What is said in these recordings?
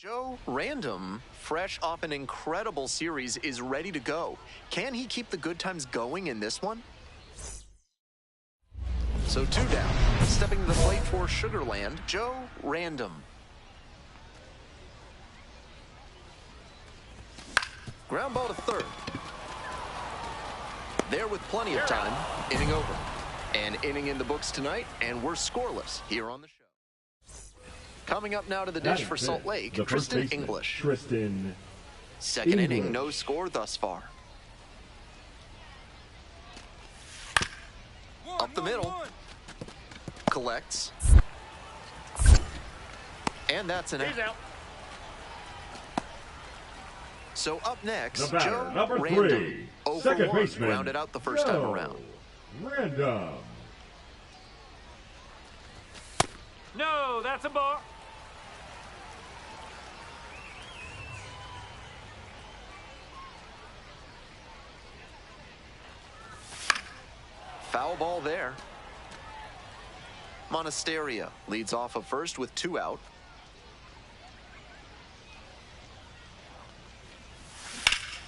Joe Random, fresh off an incredible series, is ready to go. Can he keep the good times going in this one? So 2 down. Stepping to the plate for Sugarland, Joe Random. Ground ball to third. There with plenty of time. Inning over. An inning in the books tonight, and we're scoreless here on the show. Coming up now to the dish for Salt Lake, Tristan English. Second inning, no score thus far. Up the middle. Collects. And that's an out. So up next, Joe Random. 0 for 1, rounded out the first time around. Random. No, that's a ball. Foul ball there. Monasterio leads off of first with 2 out.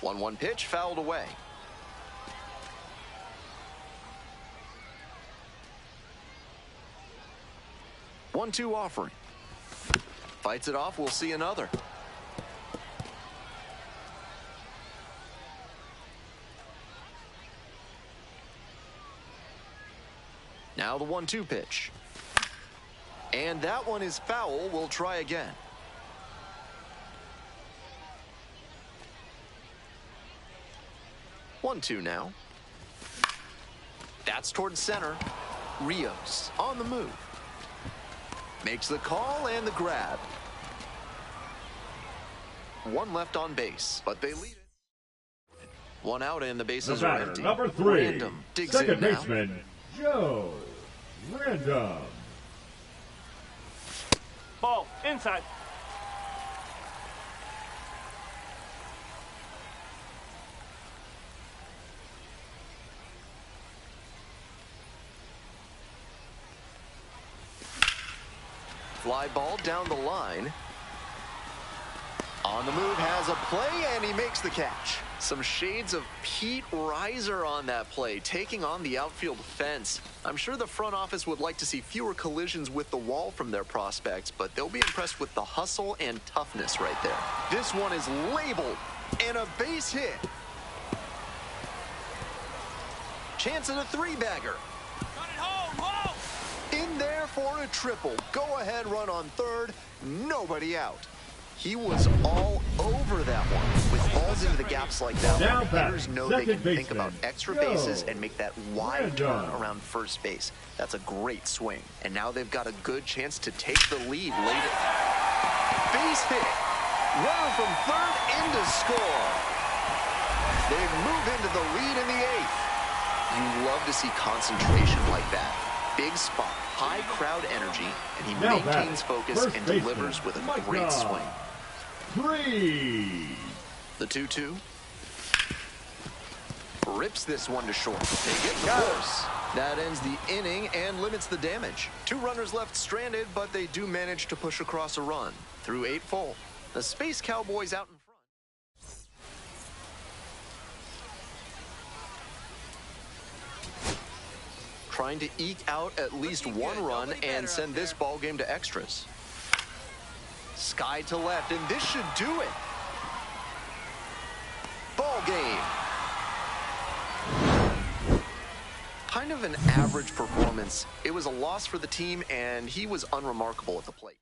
One pitch, fouled away. One-two offering. Fights it off, we'll see another. Now the 1-2 pitch. And that one is foul. We'll try again. One-two now. That's towards center. Rios on the move. Makes the call and the grab. One left on base, but they lead it. One out and the bases are empty. Number 3, Random digs second in now. baseman, Joe Random. Ball, inside. Fly ball down the line. On the move, has a play, and he makes the catch. Some shades of Pete Reiser on that play, taking on the outfield fence. I'm sure the front office would like to see fewer collisions with the wall from their prospects, but they'll be impressed with the hustle and toughness right there. This one is labeled, and a base hit. Chance at a 3-bagger. In there for a triple. Go-ahead run on third. Nobody out. He was all over that one. With balls into the gaps like that one, hitters know they can think about extra bases and make that wide turn around first base. That's a great swing. And now they've got a good chance to take the lead late. Base hit. Runner from third in to score. They move into the lead in the 8th. You love to see concentration like that. Big spot, high crowd energy, and he maintains focus and delivers with a great swing. 3. The 2-2. Rips this one to short. They get the force. That ends the inning and limits the damage. 2 runners left stranded, but they do manage to push across a run. Through 8 full. The Space Cowboys out in front. Trying to eke out at least 1 run and send this ball game to extras. Sky to left, and this should do it. Ball game. Kind of an average performance. It was a loss for the team, and he was unremarkable at the plate.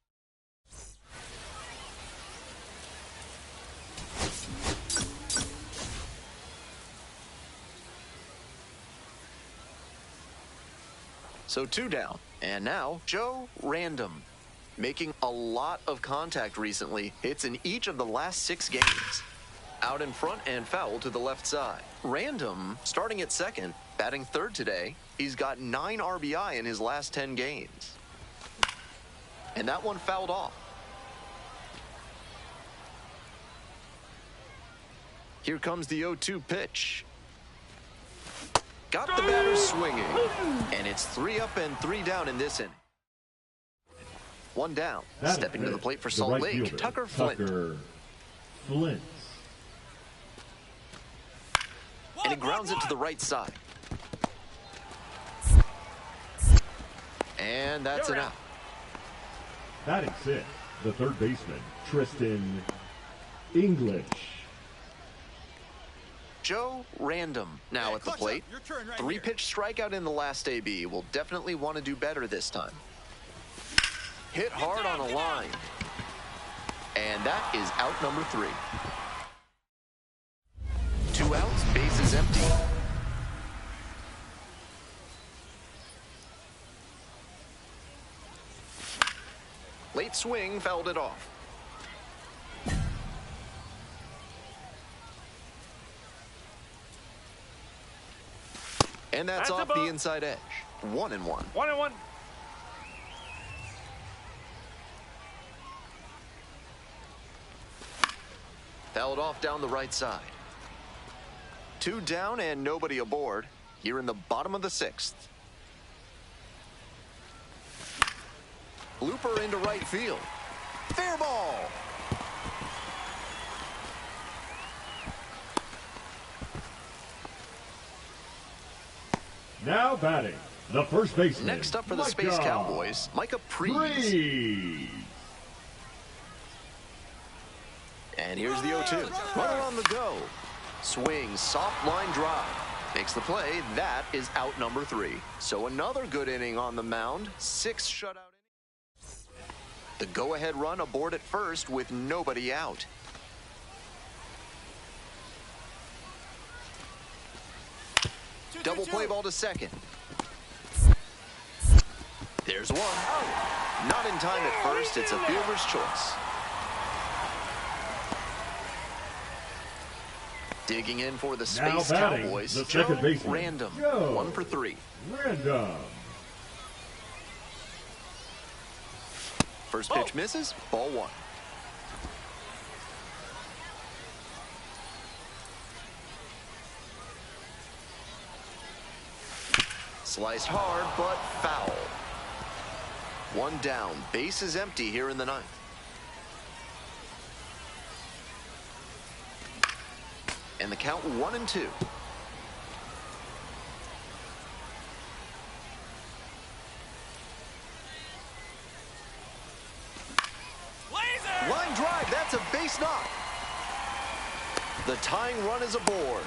So 2 down, and now Joe Random, making a lot of contact recently. Hits in each of the last 6 games. Out in front and foul to the left side. Random, starting at second, batting third today. He's got 9 RBI in his last 10 games. And that one fouled off. Here comes the 0-2 pitch. Got the batter swinging, and it's 3 up and 3 down in this inning. One down. That Stepping to the plate for the Salt right Lake, fielder, Tucker Flint. Flint. And he grounds it to the right side. And that's an out. Batting sixth, the third baseman, Tristan English. Joe Random now at the plate. Three-pitch strikeout in the last AB. Will definitely want to do better this time. Hit hard on a line. And that is out number 3. 2 outs, bases empty. Late swing, fouled it off. And that's off the inside edge. 1-1. 1-1. Fouled off down the right side. 2 down and nobody aboard here in the bottom of the 6th. Looper into right field. Fair ball. Now batting, the first baseman. Next up for the Space Cowboys, Micah Prees. And here's the 0-2. Runner on the go. Swing, soft line drive. Makes the play. That is out number 3. So another good inning on the mound. 6 shutout innings. The go-ahead run aboard at first with nobody out. Double play ball to second. There's one. Oh, not in time at first. It's a fielder's choice. Digging in for the Space Cowboys, the second baseman, Random. Joe 1 for 3. Random. First pitch misses. Ball 1. Sliced hard, but foul. 1 down. Base is empty here in the 9th. And the count 1-2. Line drive, that's a base knock. The tying run is aboard.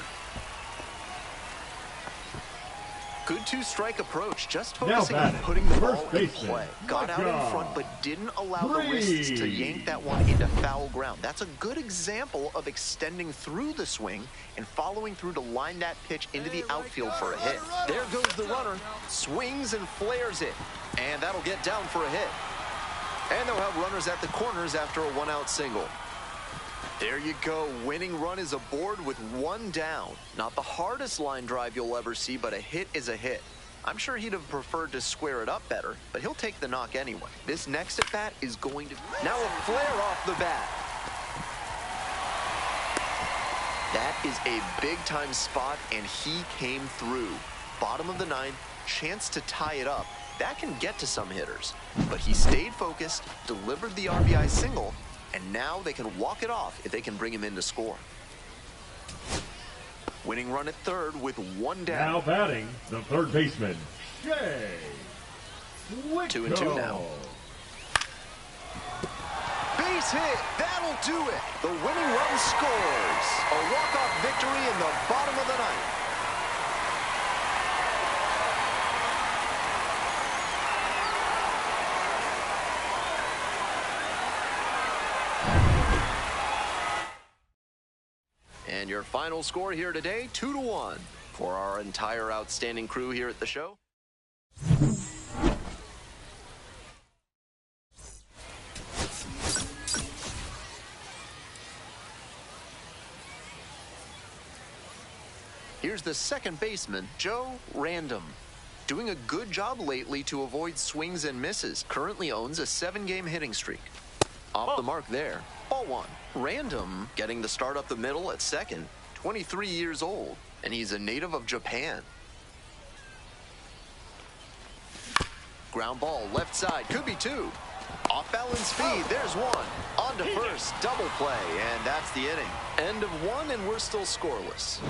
Good 2-strike approach, just focusing on putting the ball in play. Got out in front, but didn't allow the wrists to yank that one into foul ground. That's a good example of extending through the swing and following through to line that pitch into the outfield for a hit. There goes the runner, swings and flares it, and that'll get down for a hit. And they'll have runners at the corners after a 1-out single. There you go. Winning run is aboard with 1 down. Not the hardest line drive you'll ever see, but a hit is a hit. I'm sure he'd have preferred to square it up better, but he'll take the knock anyway. This next at-bat is going to... Now a flare off the bat. That is a big-time spot, and he came through. Bottom of the 9th, chance to tie it up. That can get to some hitters, but he stayed focused, delivered the RBI single, and now they can walk it off if they can bring him in to score. Winning run at third with 1 down. Now batting, the third baseman, Jay. 2-2 now. Base hit, that'll do it. The winning run scores. A walk-off victory in the bottom of the 9th. And your final score here today, 2-1. For our entire outstanding crew here at the show. Here's the second baseman, Joe Random. Doing a good job lately to avoid swings and misses. Currently owns a 7-game hitting streak. Off the mark there. Ball 1. Random getting the start up the middle at second. 23 years old, and he's a native of Japan. Ground ball left side, could be 2. Off balance speed, there's one. On to first, double play, and that's the inning. End of one, and we're still scoreless.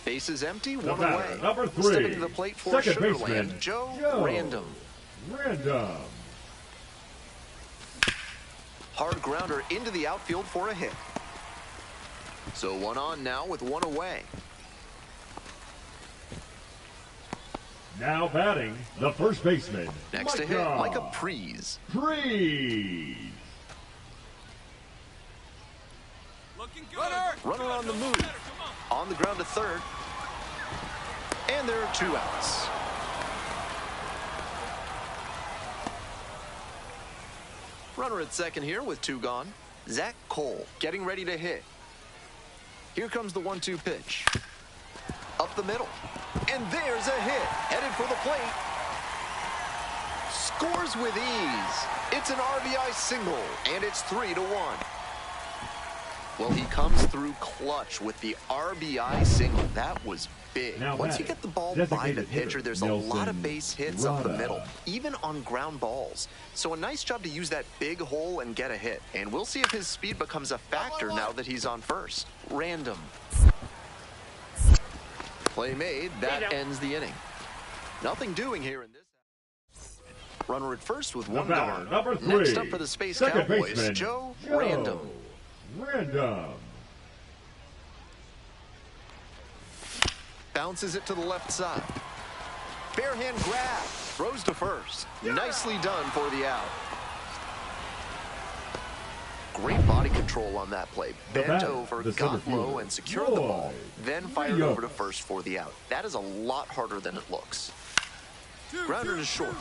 Bases empty, one away. Number 3. Stepping to the plate for Second Sugarland, baseman, Joe Random. Hard grounder into the outfield for a hit. So one on now with one away. Now batting, the first baseman. Next to hit, Micah Prees. Runner on the move. On the ground to third. And there are 2 outs. Runner at second here with 2 gone. Zach Cole getting ready to hit. Here comes the 1-2 pitch. Up the middle. And there's a hit. Headed for the plate. Scores with ease. It's an RBI single, and it's 3-1. Well, he comes through clutch with the RBI single. That was big. Once you get the ball by the pitcher, there's a lot of base hits up the middle, even on ground balls. So a nice job to use that big hole and get a hit. And we'll see if his speed becomes a factor now that he's on first. Random. Play made. That ends the inning. Nothing doing here in this. Runner at first with 1 gone. Number 3. Next up for the Space Cowboys, baseman, Joe Random. Bounces it to the left side. Bare hand grab. Throws to first. Nicely done for the out. Great body control on that play. Bent over, got low, and secured the ball. Then fired over to first for the out. That is a lot harder than it looks. Grounder to short.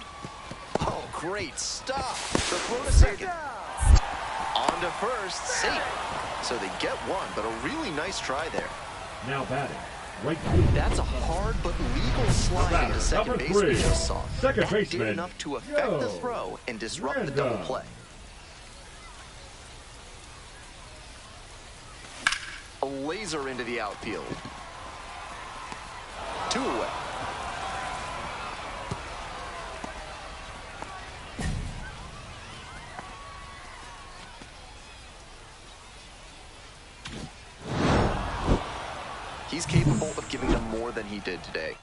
Oh, great stop. The throw to second. On to first, safe. So they get one, but a really nice try there. Now batting, right. That's a hard but legal slide into second base we just saw. That did enough to affect the throw and disrupt the double play. A laser into the outfield. 2 away. He's capable of giving them more than he did today.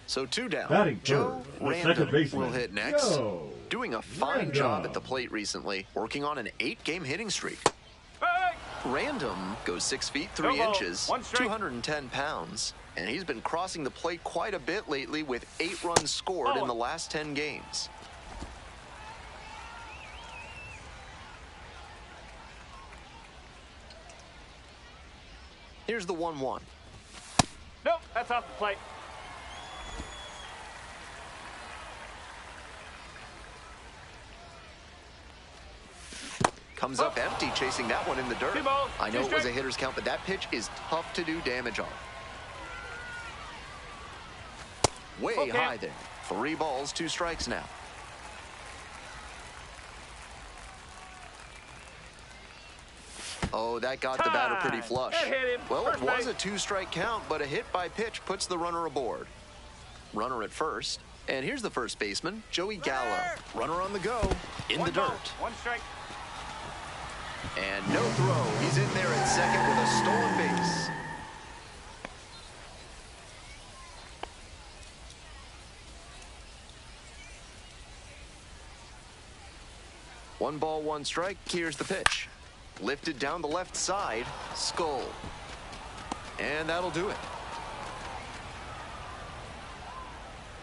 So 2 down. Joe Random will hit next. Doing a fine job at the plate recently, working on an 8-game hitting streak. Random goes 6 feet 3 inches, 210 pounds, and he's been crossing the plate quite a bit lately with 8 runs scored in the last 10 games. Here's the 1-1. Nope, that's off the plate. Comes up empty, chasing that one in the dirt. I know it was a hitter's count, but that pitch is tough to do damage on. Way high there. 3 balls, 2 strikes now. Oh, that got the batter pretty flush. Well, it was a 2-strike count, but a hit by pitch puts the runner aboard. Runner at first. And here's the first baseman, Joey Gallo. Runner on the go, in the dirt. 1 strike. And no throw. He's in there at second with a stolen base. One ball, 1 strike. Here's the pitch. Lifted down the left side. Skull. And that'll do it.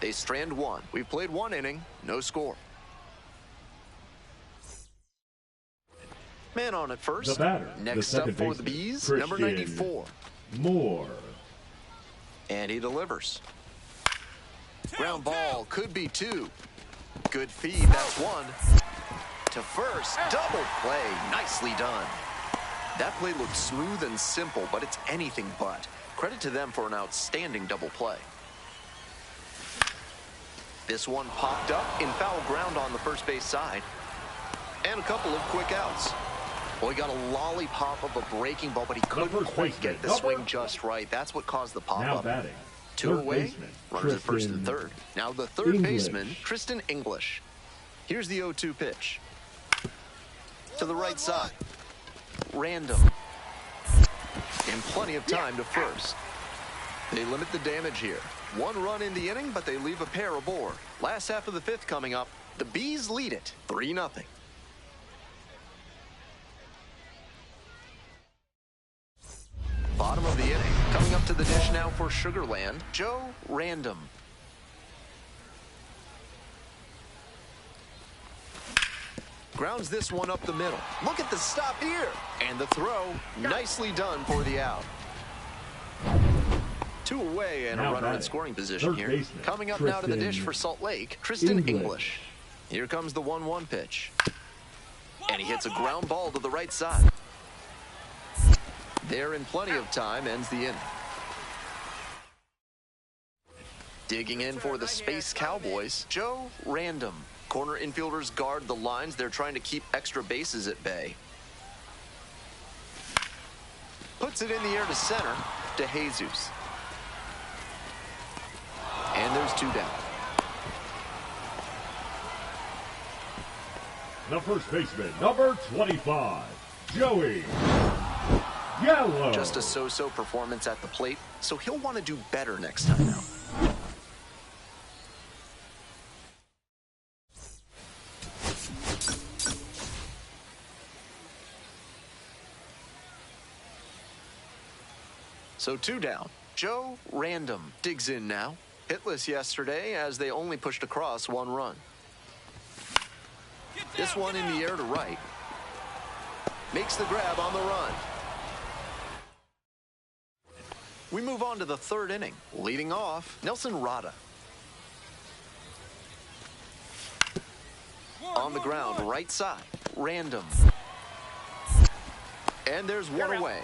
They strand 1. We've played 1 inning. No score. Man on at first. The batter, Next up for the Bees, number 94. Moore. And he delivers. Ground ball, could be 2. Good feed, that's 1. To first, double play, nicely done. That play looked smooth and simple, but it's anything but. Credit to them for an outstanding double play. This one popped up in foul ground on the first base side. And a couple of quick outs. Well, he got a lollipop of a breaking ball, but he couldn't quite get the swing just right. That's what caused the pop-up. Now batting. Two away, runners at first and third. Now the third baseman, Tristan English. Here's the 0-2 pitch. To the right side. Random. And plenty of time to first. They limit the damage here. 1 run in the inning, but they leave a pair aboard. Last half of the 5th coming up. The Bees lead it 3-0. Bottom of the inning. Coming up to the dish now for Sugarland, Joe Random. Grounds this one up the middle. Look at the stop here. And the throw, nicely done for the out. 2 away and a runner in scoring position here. Coming up now to the dish for Salt Lake, Tristan English. Here comes the 1-1 pitch. And he hits a ground ball to the right side. There in plenty of time, ends the inning. Digging in for the Space Cowboys, Joe Random. Corner infielders guard the lines. They're trying to keep extra bases at bay. Puts it in the air to center, to Jesus. And there's 2 down. The first baseman, number 25, Joey Yellow. Just a so-so performance at the plate, so he'll want to do better next time now. So 2 down. Joe Random digs in now. Hitless yesterday as they only pushed across 1 run. This one in the air to right. Makes the grab on the run. We move on to the 3rd inning. Leading off, Nelson Rada. On the ground, right side. Random. And there's 1 away.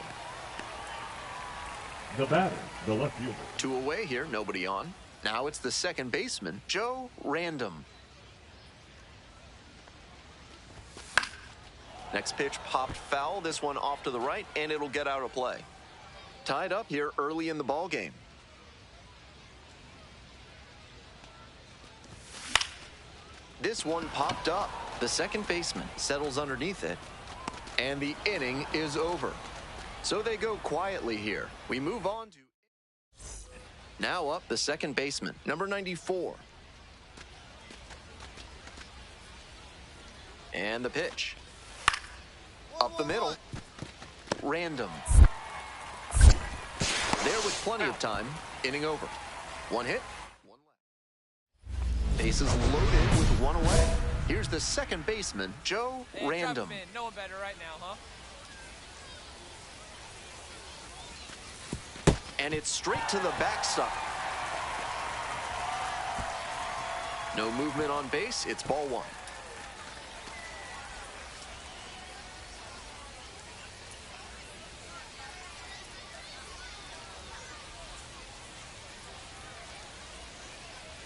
The batter, the left fielder. 2 away here, nobody on. Now it's the second baseman, Joe Random. Next pitch popped foul, this one off to the right, and it'll get out of play. Tied up here early in the ball game. This one popped up. The second baseman settles underneath it, and the inning is over. So they go quietly here. We move on to... Now up the second baseman, number 94. And the pitch. Up the middle. Random. There with plenty of time. Inning over. 1 hit, 1 left. Bases loaded with 1 away. Here's the second baseman, Joe Random. No one better right now, huh? And it's straight to the backstop. No movement on base. It's ball 1.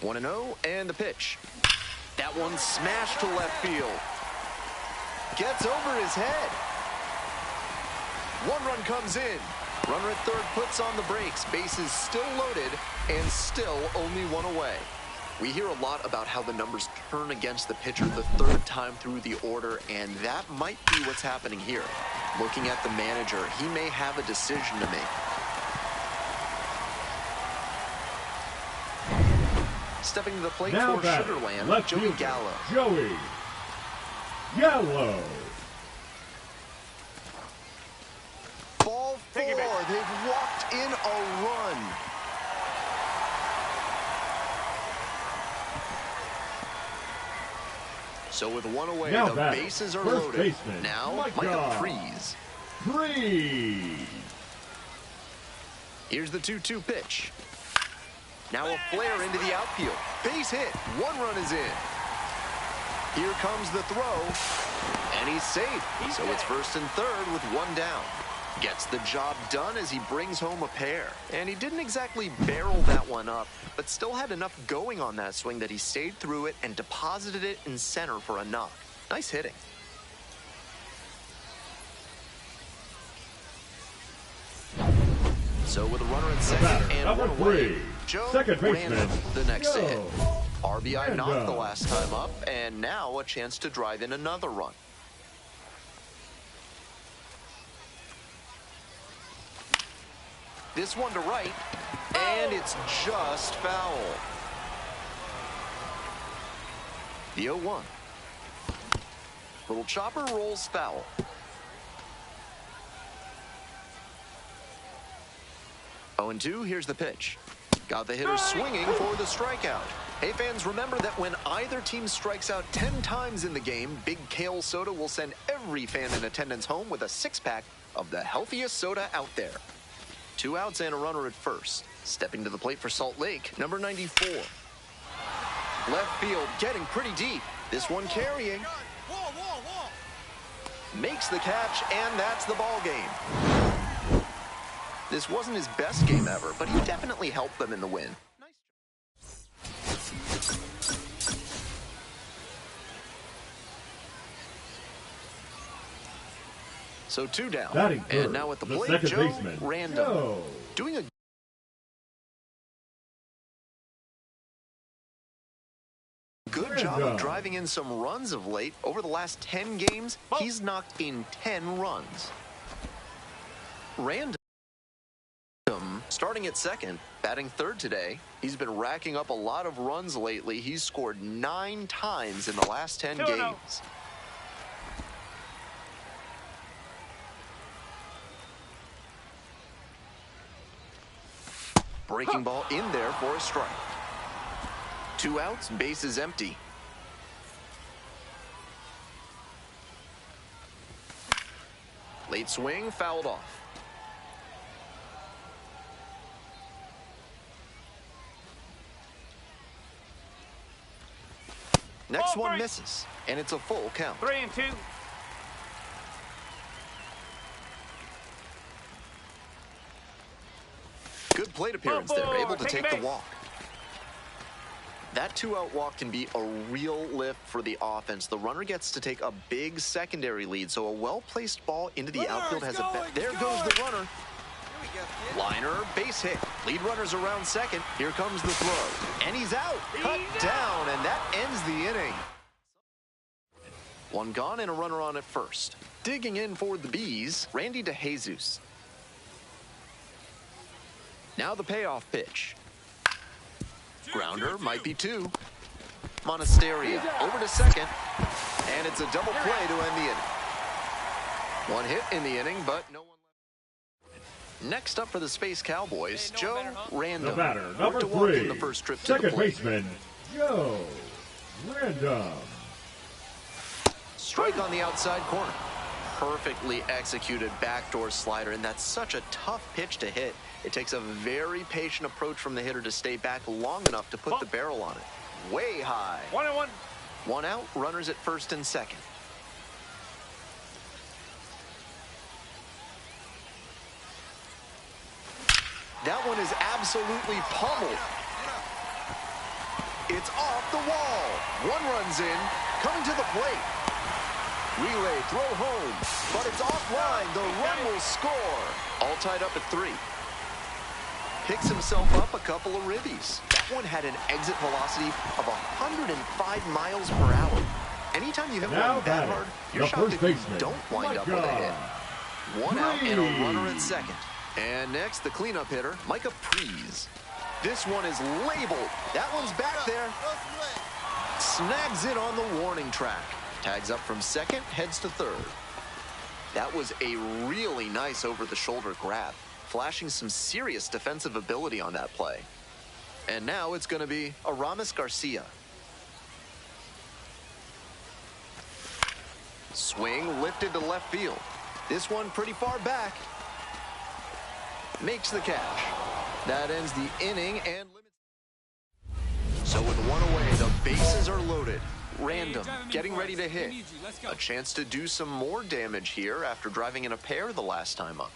One and 0, and the pitch. That one smashed to left field. Gets over his head. 1 run comes in. Runner at third puts on the brakes. Bases still loaded and still only 1 away. We hear a lot about how the numbers turn against the pitcher the 3rd time through the order, and that might be what's happening here. Looking at the manager, he may have a decision to make. Stepping to the plate now for Sugarland, Joey Gallo. Joey Gallo. Ball 4. They've walked in a run. So with 1 away, now the bases are loaded. Baseman, now Micah Freeze. Here's the 2-2 pitch. Now a flare into the outfield. Base hit. 1 run is in. Here comes the throw. And he's safe. So it's 1st and 3rd with 1 down. Gets the job done as he brings home a pair. And he didn't exactly barrel that one up, but still had enough going on that swing that he stayed through it and deposited it in center for a knock. Nice hitting. So with a runner at second and number one away, 3, Joe second Random, baseman, the next to hit. Joe RBI knocked the Random. last time up, and now a chance to drive in another run. This one to right, and it's just foul. The 0-1. Little chopper rolls foul. Oh, and 2, here's the pitch. Got the hitter swinging for the strikeout. Hey, fans, remember that when either team strikes out 10 times in the game, Big Kale Soda will send every fan in attendance home with a 6-pack of the healthiest soda out there. 2 outs and a runner at first. Stepping to the plate for Salt Lake, number 94. Left field getting pretty deep. This one carrying. Makes the catch, and that's the ball game. This wasn't his best game ever, but he definitely helped them in the win. So 2 down. Batting third, And now at the the plate, second Joe baseman, Random. Joe. Doing a good job of driving in some runs of late. Over the last 10 games, he's knocked in 10 runs. Random, starting at second, batting third today. He's been racking up a lot of runs lately. He's scored 9 times in the last 10 games. Breaking ball in there for a strike. 2 outs, bases empty. Late swing, fouled off. Next one misses, and it's a full count. 3-2. Good plate appearance there, able to take the walk. That 2-out walk can be a real lift for the offense. The runner gets to take a big secondary lead, so a well-placed ball into the outfield has a bet. There goes the runner. Liner, base hit. Lead runner's around second. Here comes the throw. And he's out. Cut down, and that ends the inning. 1 gone and a runner on at first. Digging in for the Bees, Randy DeJesus. Now the payoff pitch. Grounder might be 2. Monasterio over to second, and it's a double play to end the inning. 1 hit in the inning, but no one left. Next up for the Space Cowboys, Joe Random. The batter, number to walk 3, in the first trip to the second plate. baseman, Joe Random. Strike on the outside corner. Perfectly executed backdoor slider, and that's such a tough pitch to hit. It takes a very patient approach from the hitter to stay back long enough to put the barrel on it. Way high. 1-1. 1 out, runners at first and second. That one is absolutely pummeled. It's off the wall. 1 runs in, coming to the plate. Relay throw home, but it's offline. The run will score. All tied up at 3. Picks himself up a couple of ribbies. That one had an exit velocity of 105 miles per hour. Anytime you hit one that hard, you're shocked if you don't wind up with a hit. 1 out and a runner at second. And next, the cleanup hitter, Micah Prees. This one is labeled. That one's back there. Snags it on the warning track. Tags up from second, heads to third. That was a really nice over-the-shoulder grab, flashing some serious defensive ability on that play. And now it's going to be Aramis Garcia. Swing lifted to left field. This one pretty far back. Makes the catch. That ends the inning and limits. So with 1 away, the bases are loaded. Random, getting ready to hit. A chance to do some more damage here after driving in a pair the last time up.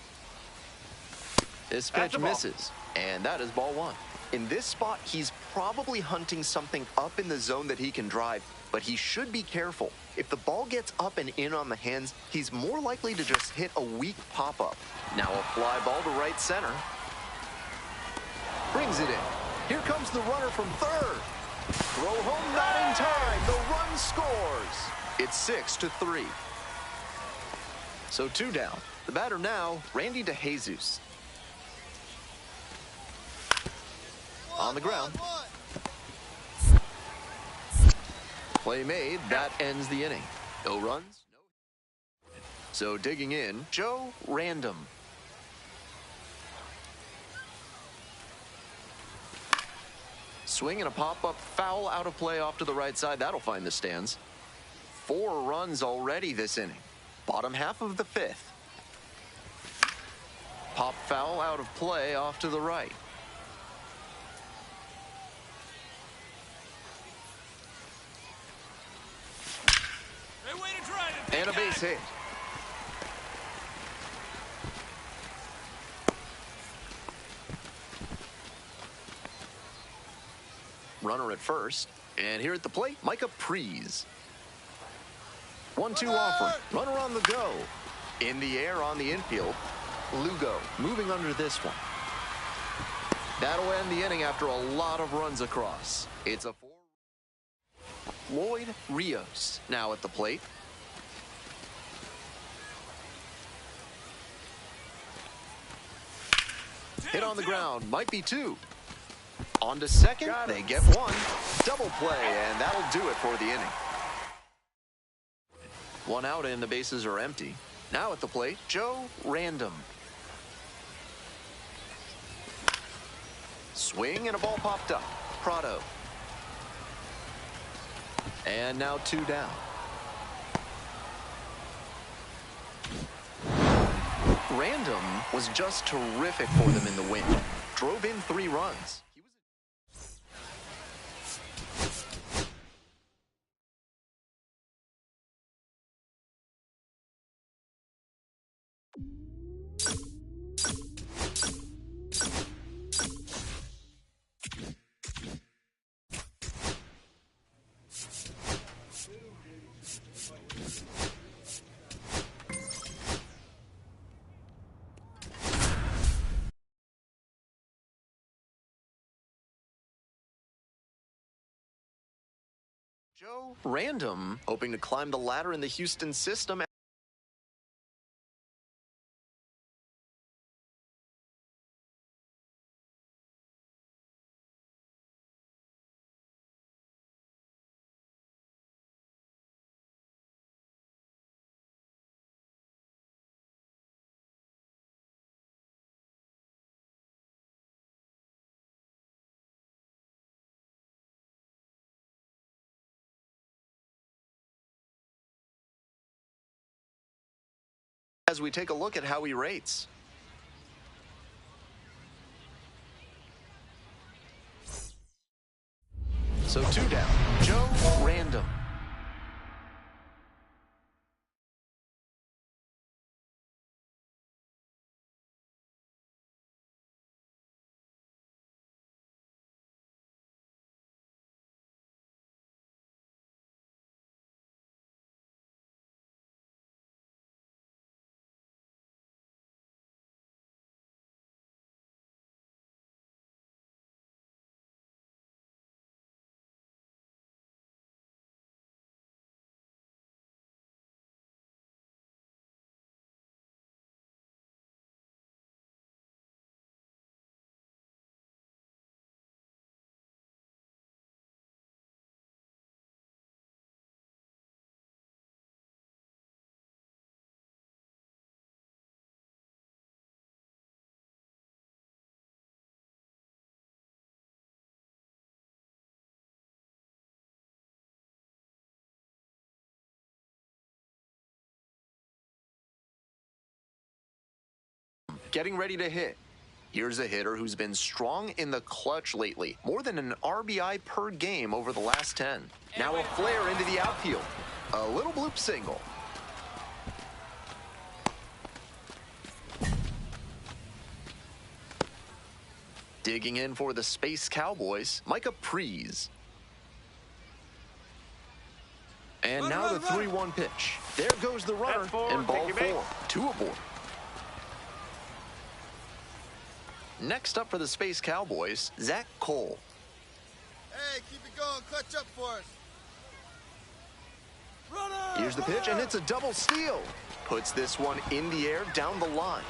This pitch misses, and that is ball 1. In this spot, he's probably hunting something up in the zone that he can drive, but he should be careful. If the ball gets up and in on the hands, he's more likely to just hit a weak pop-up. Now a fly ball to right center. Brings it in. Here comes the runner from third. Throw home, not in time. The run scores. It's 6-3. So 2 down. The batter now, Randy DeJesus. On the ground. Play made. That ends the inning. No runs. No. So digging in, Joe Random. Swing and a pop-up foul out of play off to the right side. That'll find the stands. 4 runs already this inning. Bottom half of the 5th. Pop foul out of play off to the right. And a base hit. Runner at first. And here at the plate, Micah Prees. 1-2 offer. Runner on the go. In the air on the infield. Lugo moving under this one. That'll end the inning after a lot of runs across. It's a 4. Lloyd Rios now at the plate. Hit on the ground, might be 2. On to second, they get 1. Double play, and that'll do it for the inning. 1 out and the bases are empty. Now at the plate, Joe Random. Swing and a ball popped up. Prado. And now 2 down. Random was just terrific for them in the win. Drove in 3 runs. Joe Random hoping to climb the ladder in the Houston system. As we take a look at how he rates. So 2 down. Joe Random. Getting ready to hit. Here's a hitter who's been strong in the clutch lately. More than an RBI per game over the last 10. Now a flare into the outfield. A little bloop single. Digging in for the Space Cowboys, Micah Prees. And now the 3-1 pitch. There goes the runner, and ball 4. 2 aboard. Next up for the Space Cowboys, Zach Cole. Hey, keep it going. Clutch up for us. Runner! Here's the pitch, and it's a double steal. Puts this one in the air down the line.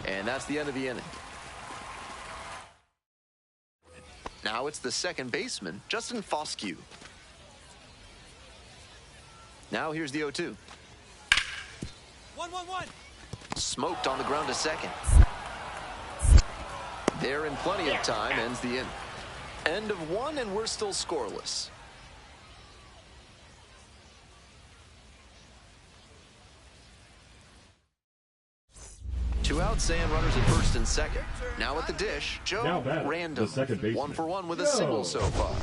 And that's the end of the inning. Now it's the second baseman, Justin Foscue. Now here's the 0-2. 1-1-1. Smoked on the ground to second. There in plenty of time, ends the inning. End of one, and we're still scoreless. Two outs and runners at first and second. Now at the dish, Joe Random. 1-for-1 with a single so far.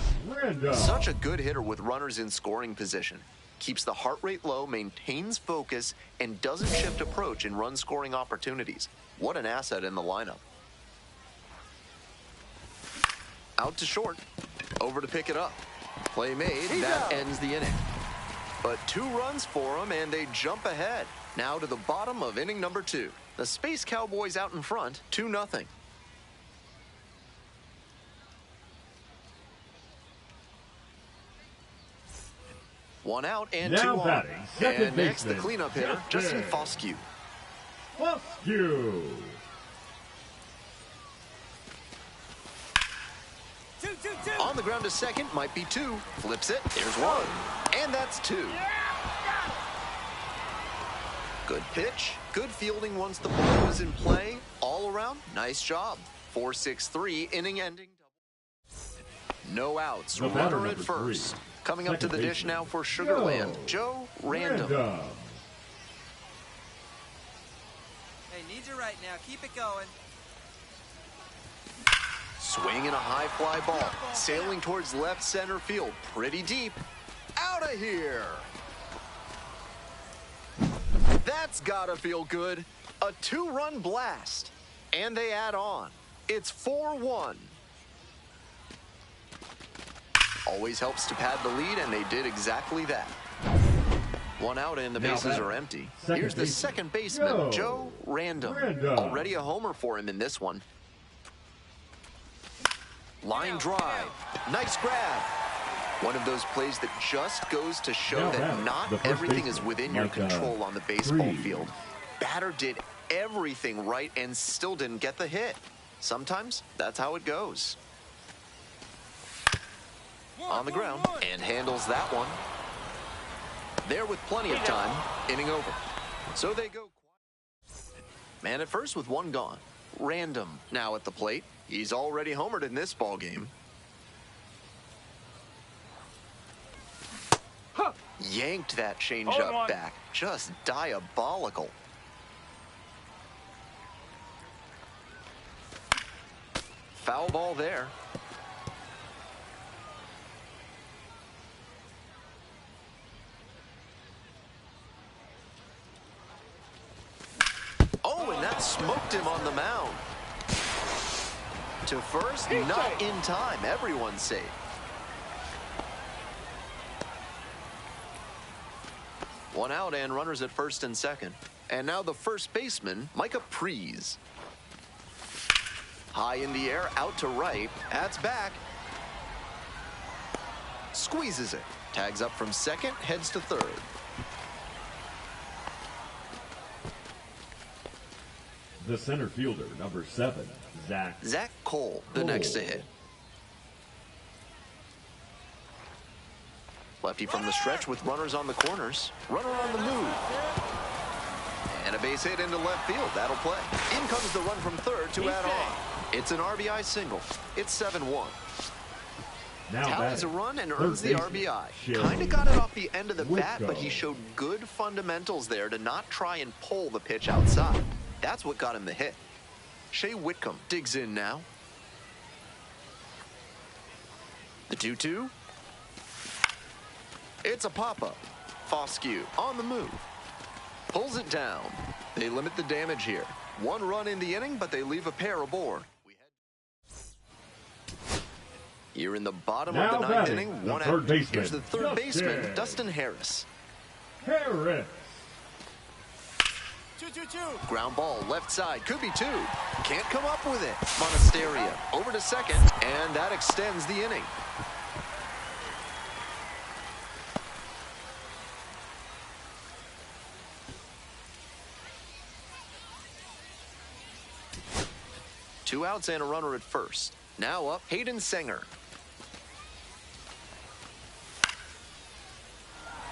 Such a good hitter with runners in scoring position. Keeps the heart rate low, maintains focus, and doesn't shift approach in run-scoring opportunities. What an asset in the lineup. Out to short. Over to pick it up. Play made. That ends the inning. But 2 runs for them, and they jump ahead. Now to the bottom of inning number 2. The Space Cowboys out in front, 2-0. One out and now 2 on. Batting, and next, the cleanup hitter, Justin Foscue. Foscue. 2-2-2. On the ground to second, might be 2. Flips it, there's 1. And that's 2. Good pitch, good fielding once the ball was in play. All around, nice job. 4-6-3, inning ending. No outs, runner at first. Coming up to the dish now for Sugarland, Joe Random. Hey, need you right now. Keep it going. Swinging a high fly ball, sailing towards left center field, pretty deep. Out of here. That's gotta feel good. A 2-run blast. And they add on. It's 4-1. Always helps to pad the lead, and they did exactly that. 1 out and the bases are empty. Here's the second baseman, Joe Random. Already a homer for him in this one. Line drive. Nice grab. One of those plays that just goes to show that not everything is within your control on the baseball field. Batter did everything right and still didn't get the hit. Sometimes that's how it goes. On the ground and handles that one. There with plenty of time, inning over. So they go. Man at first with 1 gone. Random now at the plate. He's already homered in this ball game. Yanked that changeup back. Just diabolical. Foul ball there. Oh, and that smoked him on the mound. To first, not in time. Everyone's safe. One out and runners at first and second. And now the first baseman, Micah Prees. High in the air, out to right. That's back. Squeezes it. Tags up from second, heads to third. The center fielder, number 7, Zach Cole, the next to hit. Lefty from the stretch with runners on the corners. Runner on the move. And a base hit into left field. That'll play. In comes the run from third to add on. It's an RBI single. It's 7-1. Tallies a run and earns the RBI. Kind of got it off the end of the bat, but he showed good fundamentals there to not try and pull the pitch outside. That's what got him the hit. Shea Whitcomb digs in now. The 2-2. It's a pop-up. Foscue on the move. Pulls it down. They limit the damage here. 1 run in the inning, but they leave a pair aboard. Here in the bottom of the 9th inning, 1 out. Here's the third baseman, Dustin Harris. 2-2. Ground ball, left side, could be two. Can't come up with it. Monasteria over to second, and that extends the inning. Two outs and a runner at first. Now up, Hayden Sanger.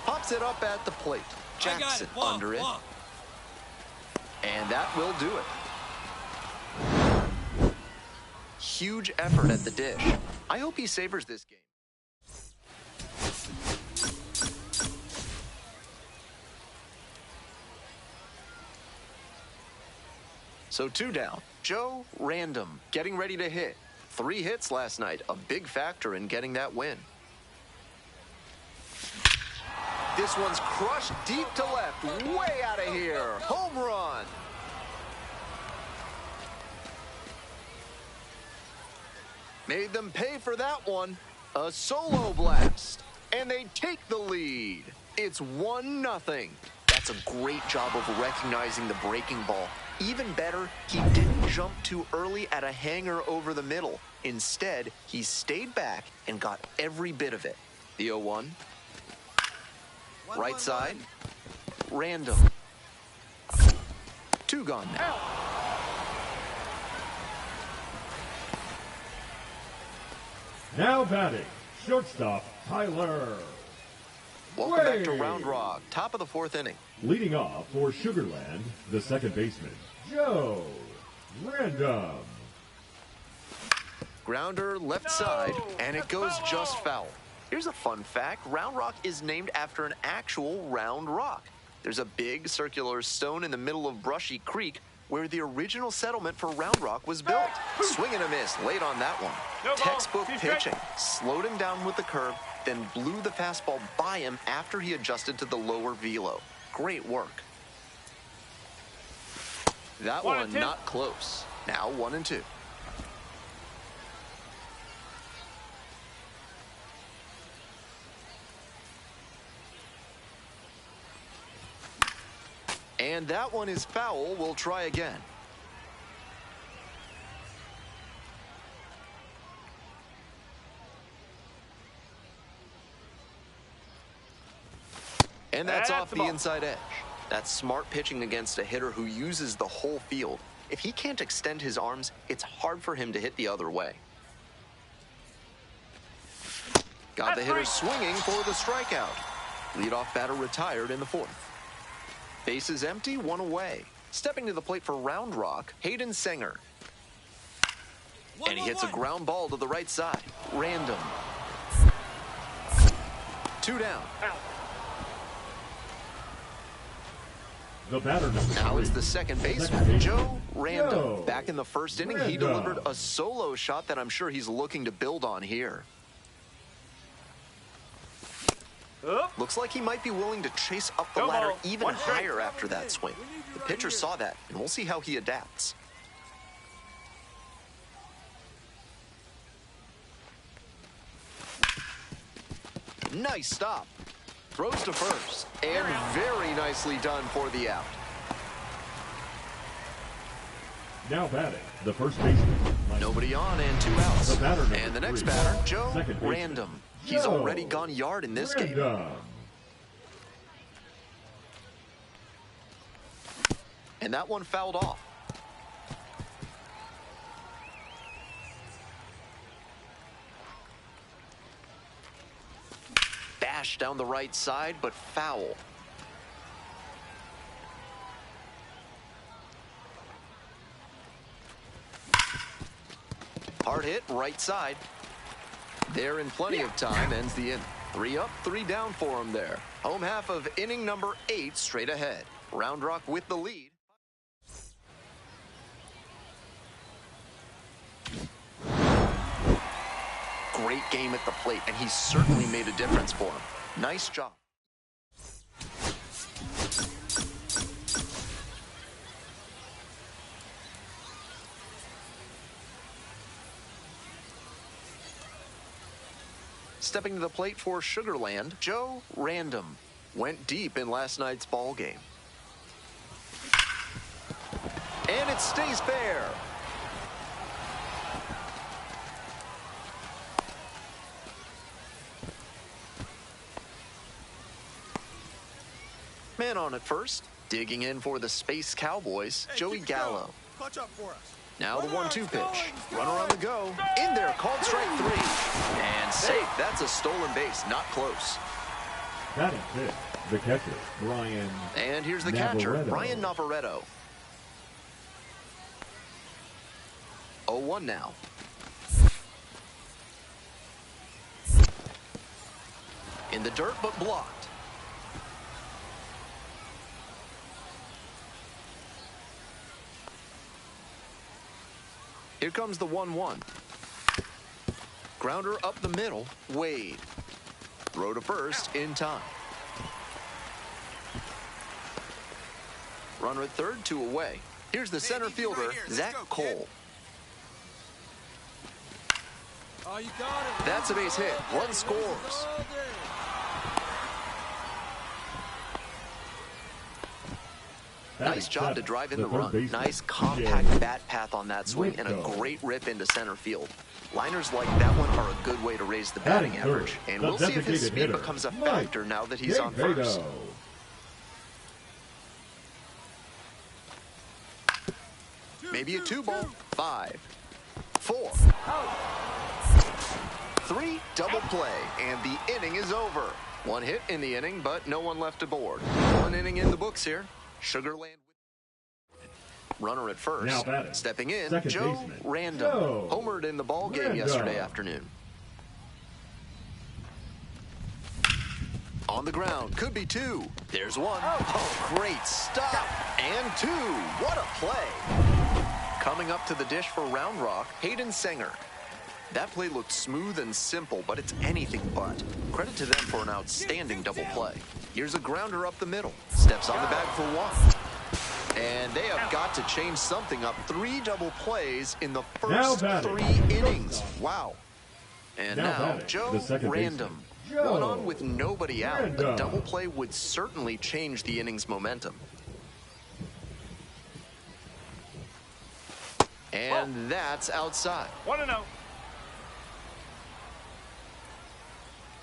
Pops it up at the plate. Jackson under it. And that will do it. Huge effort at the dish. I hope he savors this game. So two down. Joe Random getting ready to hit. 3 hits last night, a big factor in getting that win. This one's crushed deep to left, way out of here. Home run. Made them pay for that one. A solo blast. And they take the lead. It's 1-0. That's a great job of recognizing the breaking ball. Even better, he didn't jump too early at a hanger over the middle. Instead, he stayed back and got every bit of it. The 0-1. Right side. Random. 2 gone now. Now batting, shortstop Tyler. Welcome back to Round Rock, top of the 4th inning. Leading off for Sugarland, the second baseman, Joe Random. Grounder left side, and it goes just foul. Here's a fun fact. Round Rock is named after an actual round rock. There's a big circular stone in the middle of Brushy Creek where the original settlement for Round Rock was built. Swing and a miss late on that one. Textbook pitching. Slowed him down with the curve, then blew the fastball by him after he adjusted to the lower velo. Great work. That one not close. Now 1-2. And that one is foul. We'll try again. And that's off the inside edge. That's smart pitching against a hitter who uses the whole field. If he can't extend his arms, it's hard for him to hit the other way. Got the hitter swinging for the strikeout. Leadoff batter retired in the 4th. Bases empty, 1 away. Stepping to the plate for Round Rock, Hayden Sanger. And he hits a ground ball to the right side. Random. 2 down. The batter number now 3. It's the second baseman, Joe Random. Back in the 1st inning, he delivered a solo shot that I'm sure he's looking to build on here. Looks like he might be willing to chase up the ladder even higher after that swing. The pitcher saw that, and we'll see how he adapts. Nice stop. Throws to first, and very nicely done for the out. Now batting, the first baseman. Nobody on and 2 outs. And the next batter, Joe Random. He's already gone yard in this game. And that one fouled off. Bash down the right side, but foul. Hard hit, right side. There in plenty of time, ends the inning. 3 up, 3 down for him there. Home half of inning number 8 straight ahead. Round Rock with the lead. Great game at the plate, and he certainly made a difference for him. Nice job. Stepping to the plate for Sugarland, Joe Random. Went deep in last night's ball game. it stays fair. Man on at first. Digging in for the Space Cowboys, Joey Gallo. Clutch up for us. Now the 1-2 pitch. Runner on the go. In there, called strike 3. And safe. That's a stolen base. Not close. Batting fifth, the catcher, Brian. And here's the catcher, Brian Navarretto. 0-1 now. In the dirt, but blocked. Here comes the 1-1. Grounder up the middle, Wade. Throw to first in time. Runner at third, 2 away. Here's the center fielder, Zach Cole. Oh, you got it. That's a base hit. One scores. Nice job to drive in the run. Nice compact bat path on that swing and a great rip into center field. Liners like that one are a good way to raise the batting average. And we'll see if his speed becomes a factor now that he's on first. Maybe a 2-ball. 5, 4, 3, double play, and the inning is over. 1 hit in the inning, but no one left aboard. 1 inning in the books here. Sugarland. Runner at first. Stepping in, Joe Random. Homered in the ball game yesterday afternoon. On the ground, could be 2. There's 1. Oh, great stop. And 2. What a play. Coming up to the dish for Round Rock, Hayden Sanger. That play looked smooth and simple, but it's anything but. Credit to them for an outstanding double play. Here's a grounder up the middle. Steps on the bag for 1. And they have got to change something up. 3 double plays in the first 3 innings. Wow. And now, Joe Random. 1 on with nobody out. A double play would certainly change the inning's momentum. And that's outside. 1-0.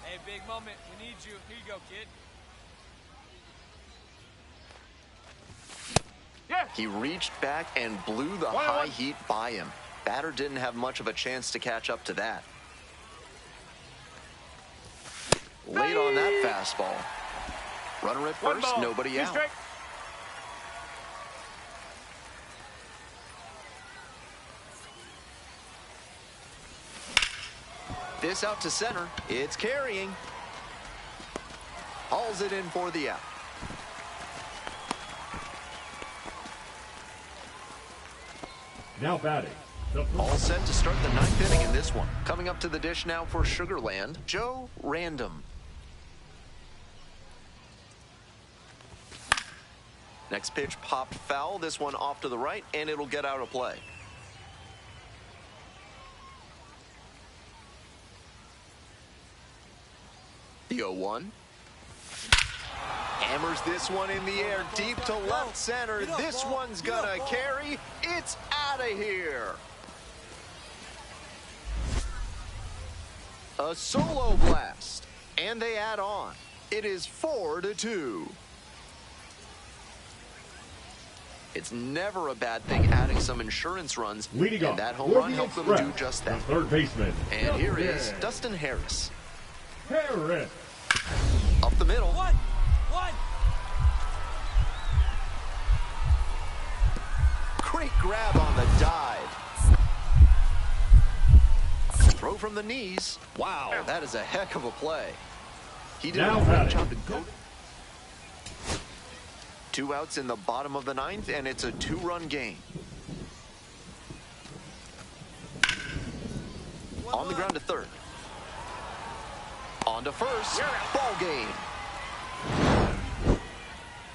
Hey, big moment. We need you. Here you go, kid. Yeah. He reached back and blew the high heat by him. Batter didn't have much of a chance to catch up to that. Late on that fastball. Runner at first, nobody out. This out to center. It's carrying. Hauls it in for the out. Now batting. All set to start the 9th inning in this one. Coming up to the dish now for Sugarland, Joe Random. Next pitch popped foul. This one off to the right, and it'll get out of play. The 0-1. Hammers this one in the air, deep to left center. This one's gonna carry. It's out of here. A solo blast, and they add on. It is 4-2. It's never a bad thing adding some insurance runs, and that home run helped them do just that. Third baseman. And here is Dustin Harris. Harris. Up the middle. 1. Great grab on the dive. Throw from the knees. Wow, that is a heck of a play. He did a great job to go. 2 outs in the bottom of the 9th, and it's a 2-run game. On the ground to third. On to first. Ball game.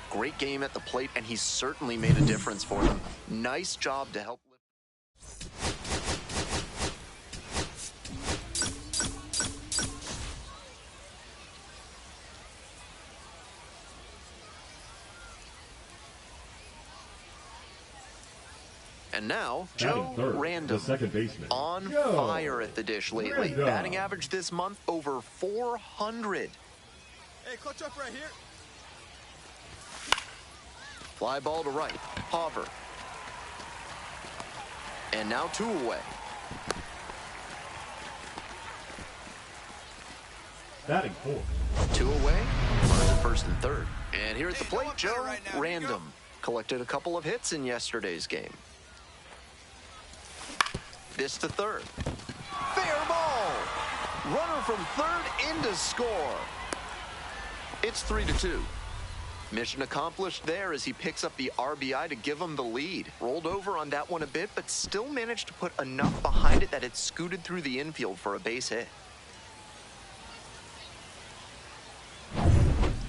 Great game at the plate, and he certainly made a difference for them. Nice job to help. And now, Batting Joe third, Random, the second baseman. on Joe fire at the dish lately. Random. Batting average this month over 400. Hey, clutch up right here. Fly ball to right. Hover. And now 2 away. Batting fourth. 2 away. Runners at first and third. And here at the Hey, plate, go up Joe better right now. Random. Collected a couple of hits in yesterday's game. This to third. Fair ball. Runner from third in to score. It's 3-2. Mission accomplished there as he picks up the RBI to give him the lead. Rolled over on that one a bit, but still managed to put enough behind it that it scooted through the infield for a base hit.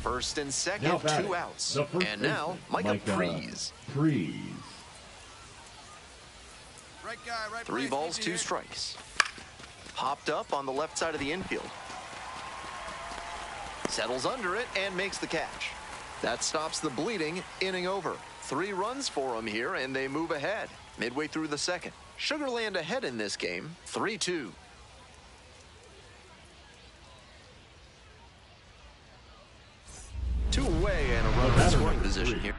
First and second, 2 outs. And now, Micah Freeze. Freeze. Right guy, right 3 place, balls, easy 2 hit. strikes. Popped up on the left side of the infield. Settles under it and makes the catch. That stops the bleeding, inning over. 3 runs for him here, and they move ahead. Midway through the second. Sugarland ahead in this game, 3-2. Two away and a runner in scoring position here.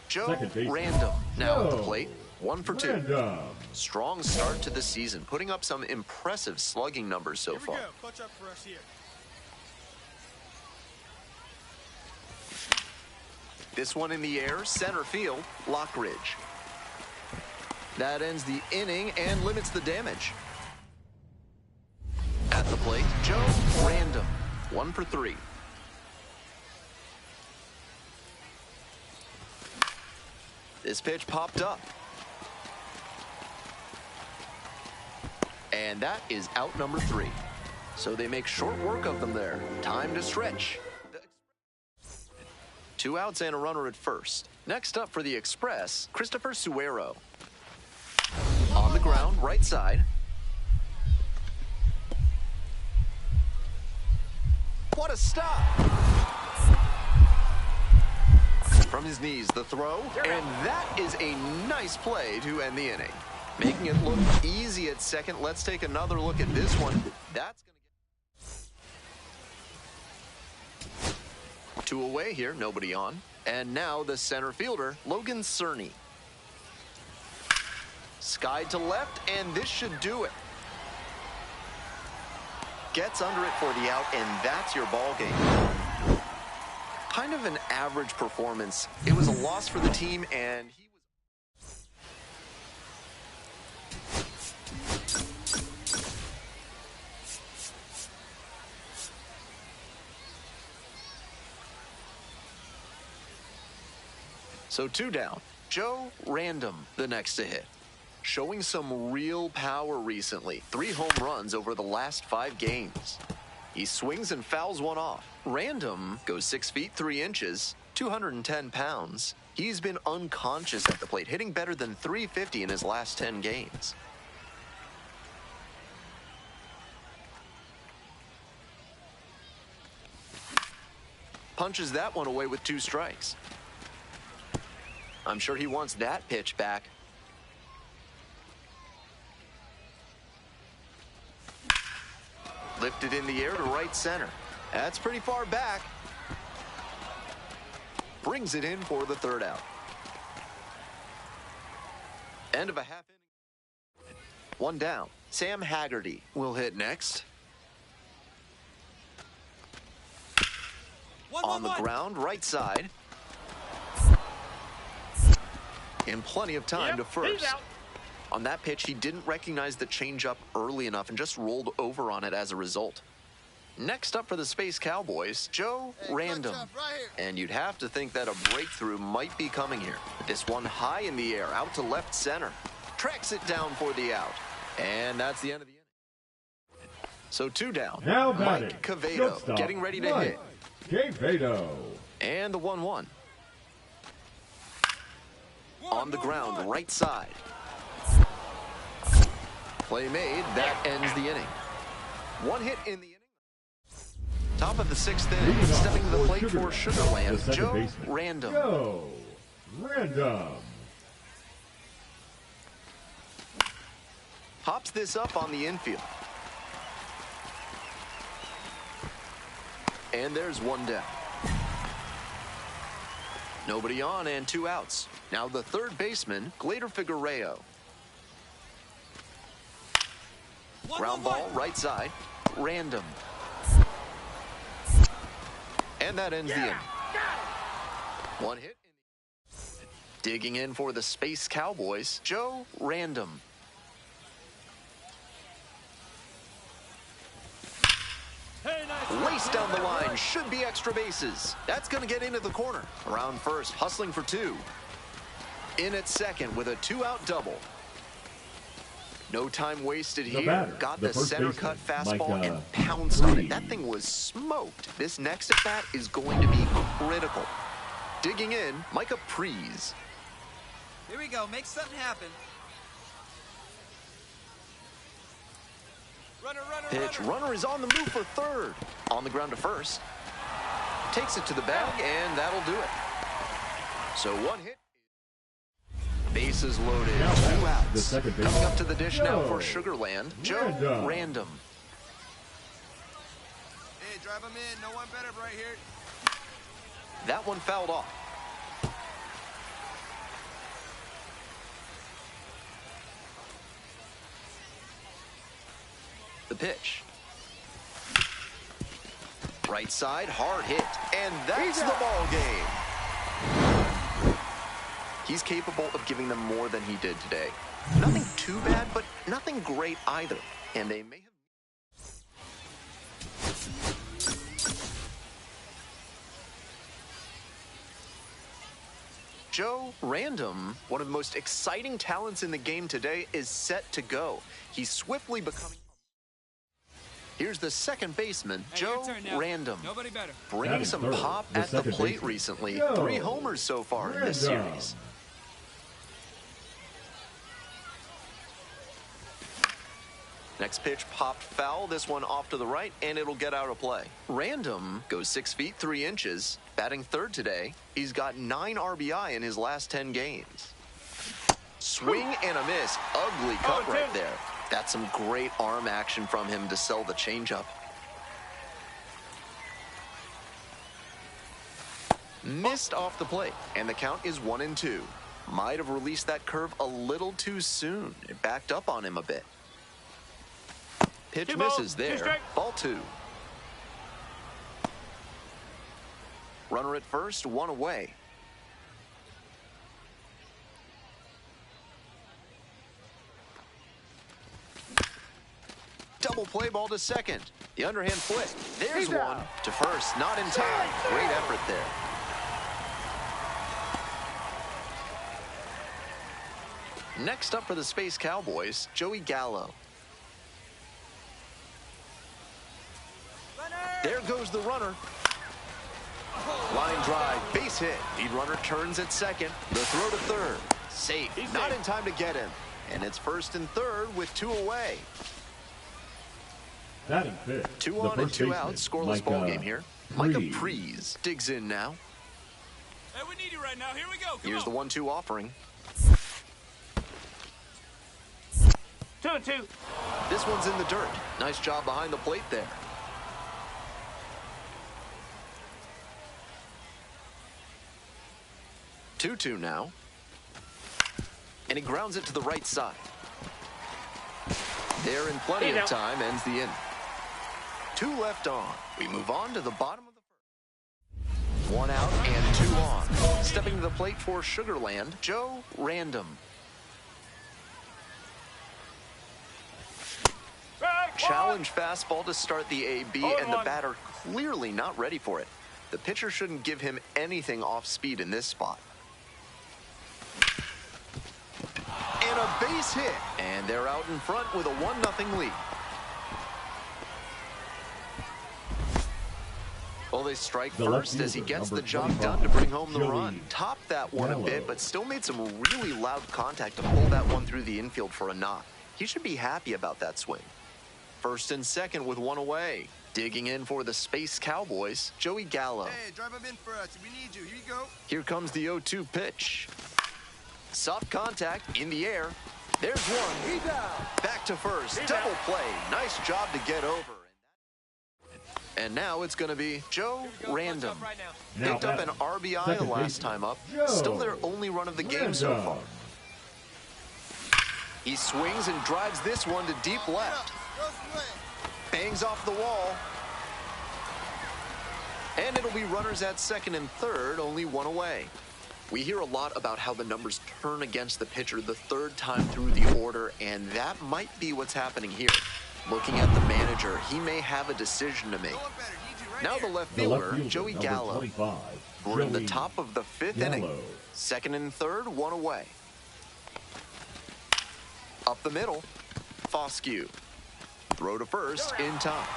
Joe Random now at the plate, 1 for 2. Random. Strong start to the season, putting up some impressive slugging numbers so Here we far. go. Clutch up for us here. This one in the air, center field, Lockridge. That ends the inning and limits the damage. At the plate, Joe Random, 1 for 3. This pitch popped up. And that is out number 3. So they make short work of them there. Time to stretch. 2 outs and a runner at first. Next up for the Express, Christopher Suero. On the ground, right side. What a stop! From his knees, the throw, and that is a nice play to end the inning. Making it look easy at second. Let's take another look at this one. That's going to get 2 away here, nobody on. And now the center fielder, Logan Cerny. Skied to left, and this should do it. Gets under it for the out, and that's your ball game. Kind of an average performance. It was a loss for the team, and he was... So 2 down. Joe Random, the next to hit. Showing some real power recently. 3 home runs over the last 5 games. He swings and fouls one off. Random goes 6 feet 3 inches, 210 pounds. He's been unconscious at the plate, hitting better than .350 in his last 10 games. Punches that one away with 2 strikes. I'm sure he wants that pitch back. Lifted in the air to right center. That's pretty far back. Brings it in for the 3rd out. End of a half inning. 1 down. Sam Haggerty will hit next. On the ground, right side. And plenty of time to first. On that pitch, he didn't recognize the changeup early enough and just rolled over on it as a result. Next up for the Space Cowboys, Joe Random. And you'd have to think that a breakthrough might be coming here. This one high in the air, out to left center. Tracks it down for the out. And that's the end of the inning. So 2 down. Now Mike Cavedo getting ready to hit. Cavedo. And the 1-1. On the ground, right side. Play made, that ends the inning. 1 hit in the inning. Top of the 6th inning, stepping to the plate for Sugarland, Joe Random. Joe Random. Pops this up on the infield. And there's 1 down. Nobody on and 2 outs. Now the third baseman, Glader Figueroa. Ground ball, right side, Random. And that ends the inning. 1 hit. Digging in for the Space Cowboys, Joe Random. Laced down the line, should be extra bases. That's going to get into the corner. Around first, hustling for 2. In at second with a 2-out double. No time wasted here. Got the center cut fastball and pounced on it. That thing was smoked. This next at bat is going to be critical. Digging in, Micah Prees. Here we go. Make something happen. Pitch, runner is on the move for third. On the ground to first. Takes it to the bag, and that'll do it. So 1 hit. Bases loaded, 2 outs. Coming up to the dish now for Sugarland, Joe Random. Hey, drive him in. No one better right here. That one fouled off. The pitch. Right side, hard hit. And that's the ball game. He's capable of giving them more than he did today. Nothing too bad, but nothing great either. And they may have... Joe Random, one of the most exciting talents in the game today, is set to go. He's swiftly becoming... Here's the second baseman, Joe Random. Nobody better. Bringing some pop at the plate recently. 3 homers so far in this series. Next pitch popped foul, this one off to the right, and it'll get out of play. Random goes 6 feet 3 inches, batting third today. He's got 9 RBI in his last 10 games. Swing and a miss, ugly cut right there. That's some great arm action from him to sell the changeup. Missed off the plate, and the count is 1-2. Might have released that curve a little too soon. It backed up on him a bit. Pitch misses there. Ball 2. Runner at first, 1 away. Double play ball to second. The underhand flip. There's one to first. Not in time. Great effort there. Next up for the Space Cowboys, Joey Gallo. There goes the runner. Line drive, base hit. Lead runner turns at second. The throw to third. Safe. Not in time to get him. And it's first and third with 2 away. 2 on and 2 out. Scoreless ball game here. Micah Prees digs in now. Hey, we need you right now. Here we go. Here's the 1-2 offering. 2-2. This one's in the dirt. Nice job behind the plate there. Two now. And he grounds it to the right side. There in plenty of time, ends the inning. 2 left on. We move on to the bottom of the first. 1 out and 2 on. Stepping to the plate for Sugarland, Joe Random. Challenge fastball to start the AB, and the batter clearly not ready for it. The pitcher shouldn't give him anything off speed in this spot. And a base hit, and they're out in front with a 1-0 lead. Well, they strike first as he gets the job done to bring home the run. Topped that one a bit, but still made some really loud contact to pull that one through the infield for a knock. He should be happy about that swing. First and second with one away. Digging in for the Space Cowboys, Joey Gallo. Hey, drive him in for us. We need you. Here you go. Here comes the 0-2 pitch. Soft contact in the air. There's one. He's out. Back to first. Double play. Nice job to get over. And now it's going to be Joe Random. Picked up an RBI last time up. Still their only run of the game so far. He swings and drives this one to deep left. Bangs off the wall. And it'll be runners at second and third, only one away. We hear a lot about how the numbers turn against the pitcher the third time through the order, and that might be what's happening here. Looking at the manager, he may have a decision to make. Now the left fielder, Joey Gallo. We're in the top of the fifth inning. Second and third, one away. Up the middle, Foscue. Throw to first in time.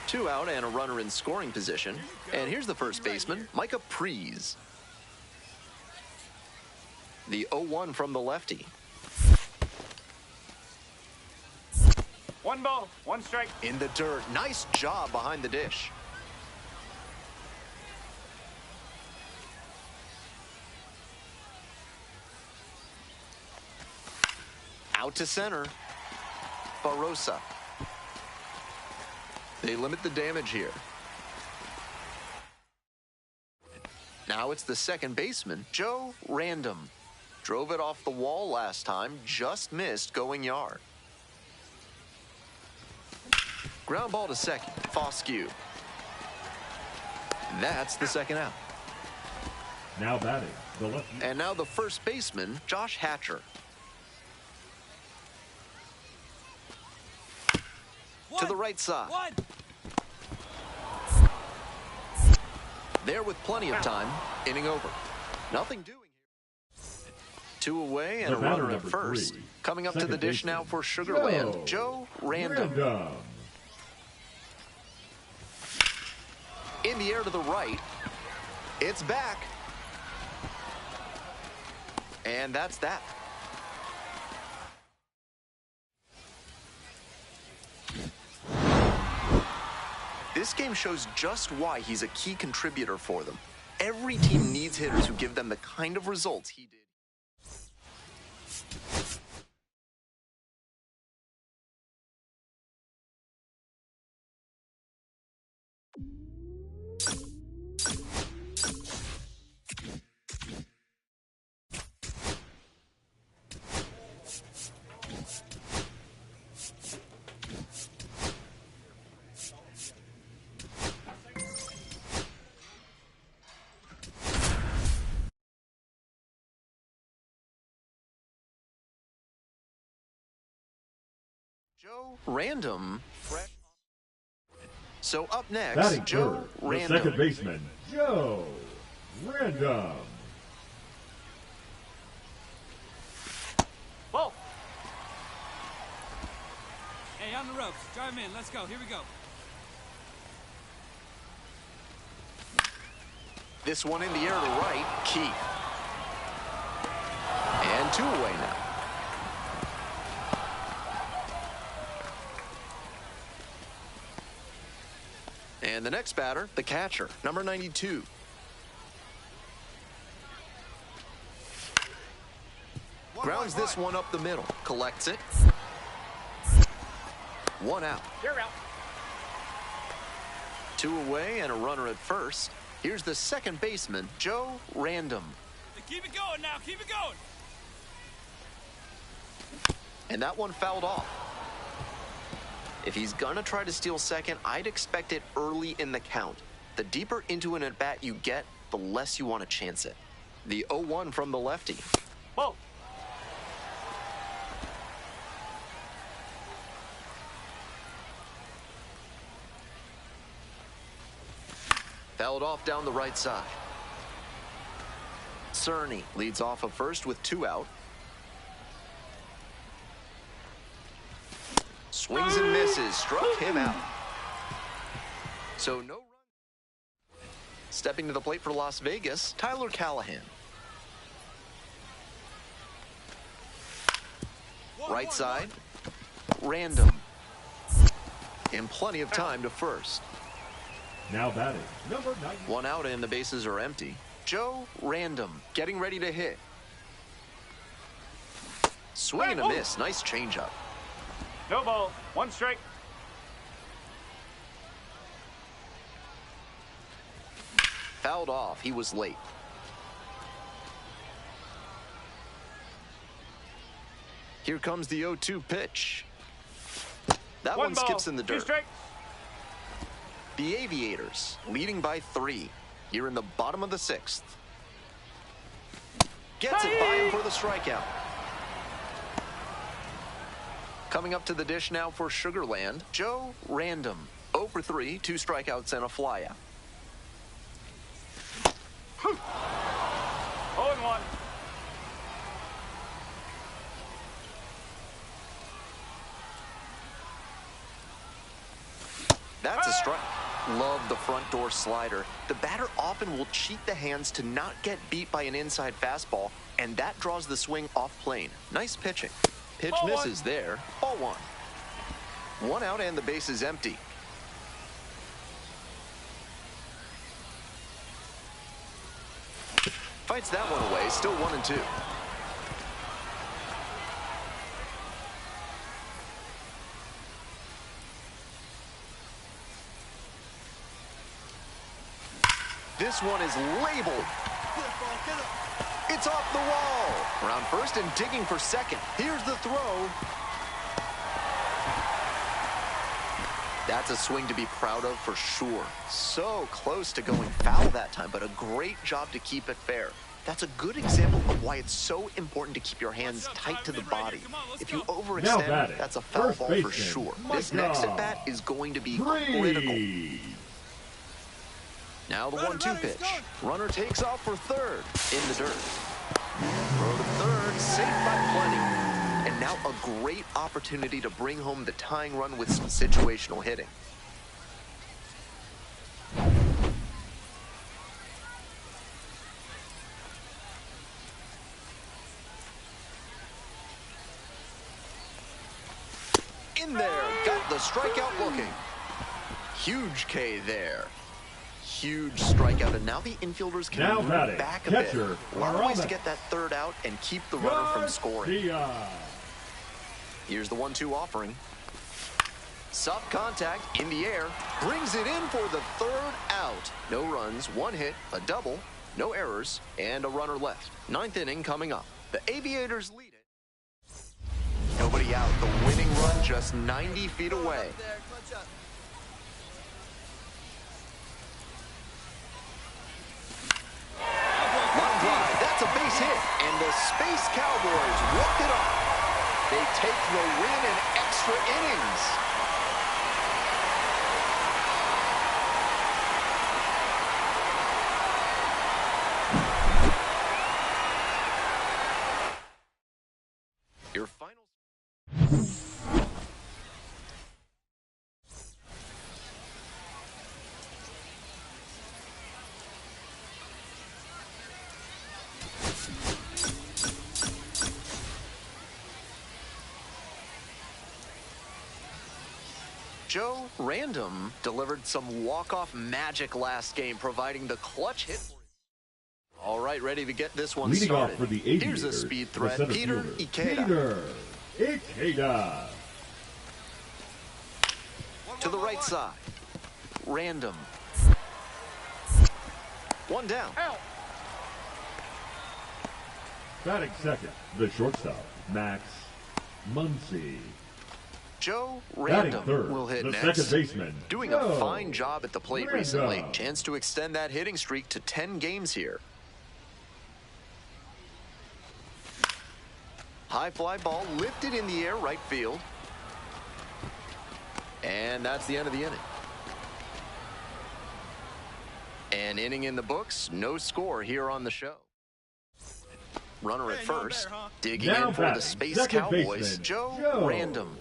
2 out and a runner in scoring position. And here's the first baseman, Micah Prees. The 0-1 from the lefty. 1 ball, 1 strike. In the dirt. Nice job behind the dish. Out to center. Barossa. They limit the damage here. Now it's the second baseman, Joe Random. Drove it off the wall last time, just missed going yard. Ground ball to second, Foscue. That's the second out. Now batting, the left. And now the first baseman, Josh Hatcher. To the right side. There with plenty of time, inning over. Nothing doing here. 2 away and a runner at first. Coming up to the dish now for Sugarland, Joe Random. In the air to the right. It's back. And that's that. This game shows just why he's a key contributor for them. Every team needs hitters who give them the kind of results he did. Joe Random. So up next, batting Joe third, Random. the second baseman, Joe Random. Ball. Hey, on the ropes. Drive him in. Let's go. Here we go. This one in the air to right, Keith. And 2 away now. And the next batter, the catcher, number 92. Grounds this one up the middle, collects it. 1 out. You're out. 2 away and a runner at first. Here's the second baseman, Joe Random. Keep it going now. Keep it going. And that one fouled off. If he's gonna try to steal second, I'd expect it early in the count. The deeper into an at-bat you get, the less you want to chance it. The 0-1 from the lefty. Whoa. Fouled off down the right side. Cerny leads off of first with 2 out. Swings and misses, struck him out. So no run. Stepping to the plate for Las Vegas, Tyler Callahan. Right side, Random. And plenty of time to first. Now batting, number 9. 1 out and the bases are empty. Joe Random getting ready to hit. Swing and a miss. Nice changeup. No ball. 1 strike. Fouled off. He was late. Here comes the 0-2 pitch. That one skips in the dirt. 2 strikes. The Aviators leading by 3 here in the bottom of the 6th. Gets it by him for the strikeout. Coming up to the dish now for Sugarland, Joe Random. 0 for 3, 2 strikeouts and a flyout. 0-1. That's a strike. Love the front door slider. The batter often will cheat the hands to not get beat by an inside fastball, and that draws the swing off plane. Nice pitching. Pitch misses there. Ball 1. 1 out and the base is empty. Fights that one away. Still 1-2. This one is labeled. It's off the wall. Around first and digging for second. Here's the throw. That's a swing to be proud of for sure. So close to going foul that time, but a great job to keep it fair. That's a good example of why it's so important to keep your hands tight to the body. If you overextend, that's a foul ball for sure. This next at-bat is going to be critical. Now the 1-2 pitch. Runner takes off for third in the dirt. Throw to third, safe by plenty. And now a great opportunity to bring home the tying run with some situational hitting. In there, got the strikeout looking. Huge K there. Huge strikeout, and now the infielders can move back a bit. A lot of ways to get that third out and keep the runner from scoring. Here's the 1-2 offering. Soft contact in the air, brings it in for the third out. No runs, 1 hit, a double, no errors, and a runner left. 9th inning coming up. The Aviators lead it. Nobody out. The winning run just 90 feet away. Line drive, that's a base hit, and the Space Cowboys walk it off. They take the win in extra innings. Your final. Joe Random delivered some walk-off magic last game, providing the clutch hit. All right, ready to get this one started. Off for the Aviators, here's a speed threat, Peter Ikeda. Peter Ikeda. To the right side, Random. 1 down. Batting second, the shortstop, Max Muncy. Joe Batting Random third, will hit the next. second baseman. Doing Joe a fine job at the plate Random. recently. Chance to extend that hitting streak to 10 games here. High fly ball lifted in the air, right field. And that's the end of the inning. An inning in the books, no score here on the show. Runner at first, digging now in for batting, the Space second Cowboys, baseman, Joe Random.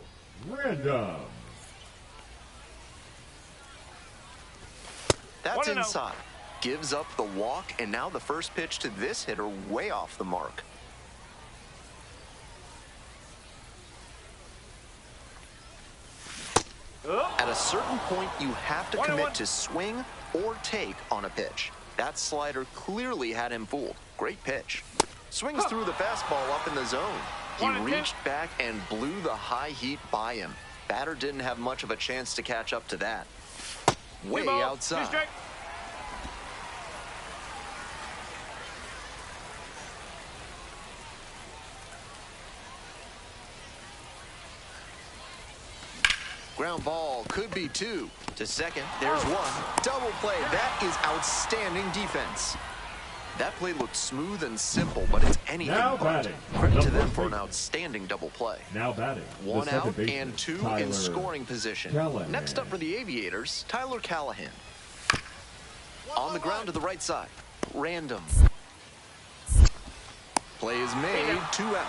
Random. That's 1-0. inside. Gives up the walk, and now the first pitch to this hitter way off the mark. At a certain point, you have to commit to swing or take on a pitch. That slider clearly had him fooled. Great pitch. Swings through the fastball up in the zone. He reached back and blew the high heat by him. Batter didn't have much of a chance to catch up to that. Way outside. Ground ball could be two. To second, there's one. Double play. That is outstanding defense. That play looked smooth and simple, but it's anything Now but. batting, Credit to the them first for an baseman. outstanding double play. Now batting, One the second out baseman, and two Tyler in scoring position. Callahan. Next up for the Aviators, Tyler Callahan. On the ground to the right side. Random. Play is made, 2 out.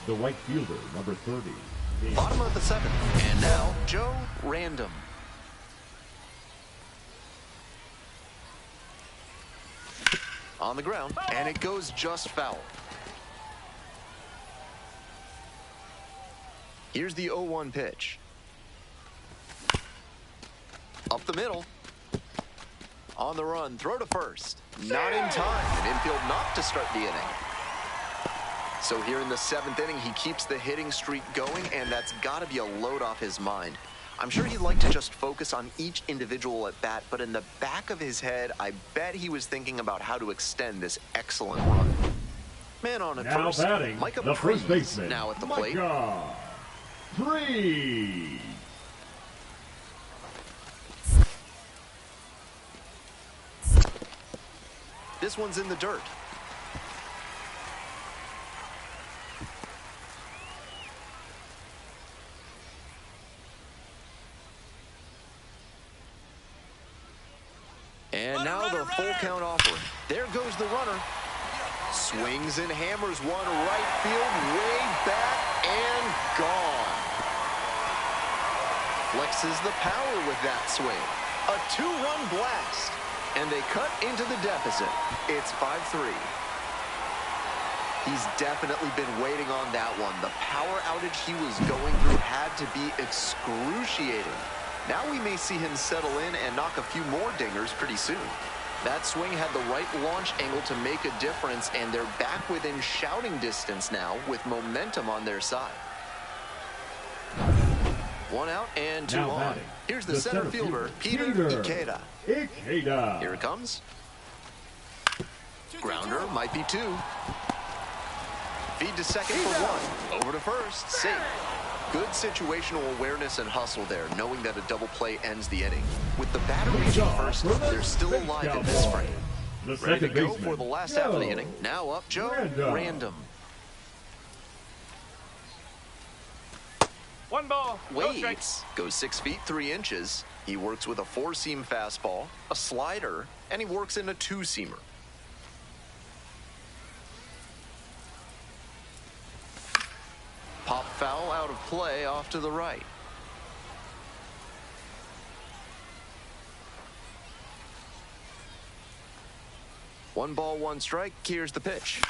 The right fielder, number 30. Bottom of the 7th. And now, Joe Random. On the ground, and it goes just foul. Here's the 0-1 pitch. Up the middle. On the run, throw to first. Not in time. An infield knock to start the inning. So here in the 7th inning, he keeps the hitting streak going, and that's got to be a load off his mind. I'm sure he'd like to just focus on each individual at bat, but in the back of his head, I bet he was thinking about how to extend this excellent run. Man on at Now first, batting, Micah the first Prees baseman, now at the plate. Micah Prees. This one's in the dirt. And now the full count offering. There goes the runner. Swings and hammers one right field, way back and gone. Flexes the power with that swing. A 2-run blast. And they cut into the deficit. It's 5-3. He's definitely been waiting on that one. The power outage he was going through had to be excruciating. Now we may see him settle in and knock a few more dingers pretty soon. That swing had the right launch angle to make a difference, and they're back within shouting distance now with momentum on their side. 1 out and 2 Now on. batting, Here's the the center center fielder, fielder, Peter Peter. Ikeda. Ikeda. Here it comes. Grounder might be 2. Feed to second for 1. Over to first. Safe. Good situational awareness and hustle there, knowing that a double play ends the inning. With the batter reaching first, they're still alive in this frame. The Ready to second go baseman, for the last half of the Joe inning. Now up, Joe Random. 1 ball, no strikes. Waits, goes 6 feet 3 inches. He works with a 4-seam fastball, a slider, and he works in a 2-seamer. Pop foul out of play off to the right. One ball, one strike. Here's the pitch.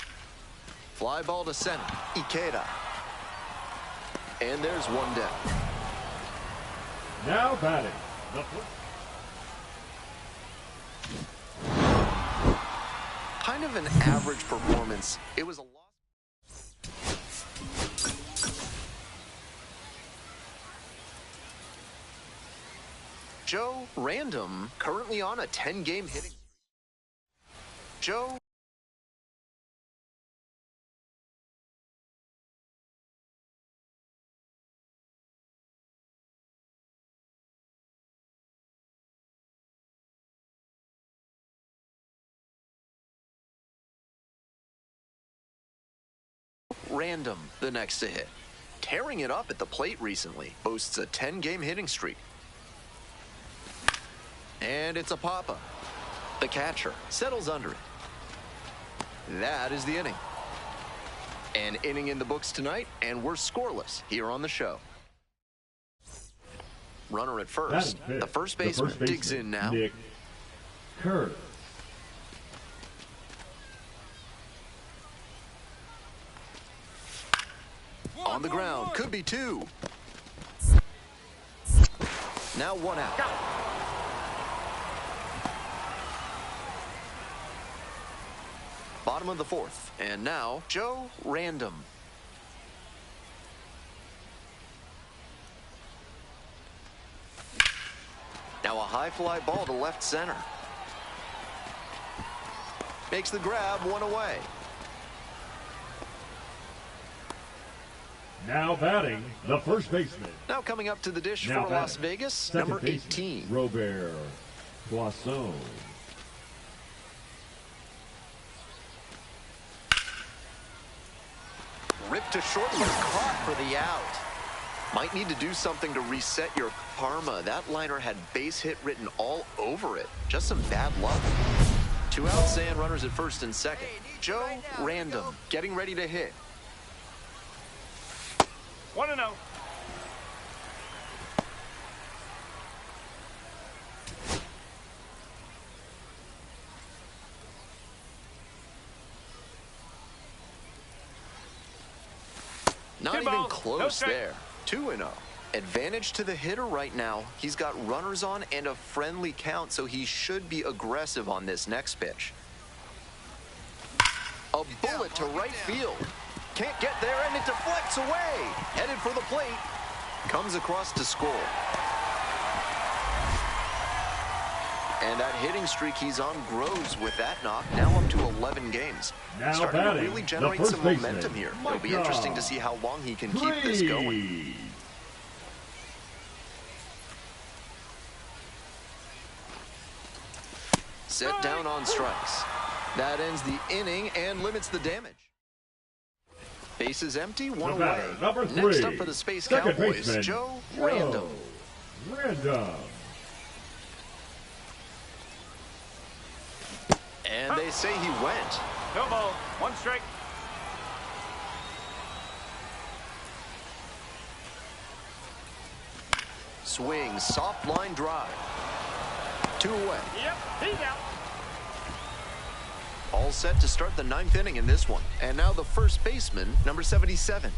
Fly ball to center. Ikeda. And there's one down. Now batting. The Kind of an average performance. It was a loss. Joe Random, currently on a 10-game hitting. Joe Random, the next to hit. Tearing it up at the plate recently. Boasts a 10-game hitting streak. And it's a pop-up. The catcher settles under it. That is the inning. An inning in the books tonight, and we're scoreless here on the show. Runner at first. The first baseman digs in now. Nick Kerr. On the ground, could be two. Now one out. Bottom of the fourth, and now Joe Random. Now a high fly ball to left center. Makes the grab, one away. Now batting, the first baseman. Now coming up to the dish Now for batting, Las Vegas, second number baseman, 18. Robert Poisson. Ripped to short, but caught for the out. Might need to do something to reset your karma. That liner had base hit written all over it. Just some bad luck. 2 outs and runners at first and second. Joe Random getting ready to hit. 1-0. Not Good even ball. close No strike. there. 2-0. Advantage to the hitter right now. He's got runners on and a friendly count, so he should be aggressive on this next pitch. A bullet to right field. Can't get there, and it deflects away. Headed for the plate. Comes across to score. And that hitting streak he's on grows with that knock. Now up to 11 games. Now Starting to batting, really the generate first some baseman, momentum here. It'll be Micah interesting to see how long he can keep this going. Set down on strikes. That ends the inning and limits the damage. Bases empty, one The away. batter, number 3. Next up for the Space Second Cowboys, baseman, Joe Random. Random. And they say he went. No ball. 1 strike. Swing, soft line drive. 2 away. Yep, he's out. All set to start the 9th inning in this one. And now the first baseman, number 77.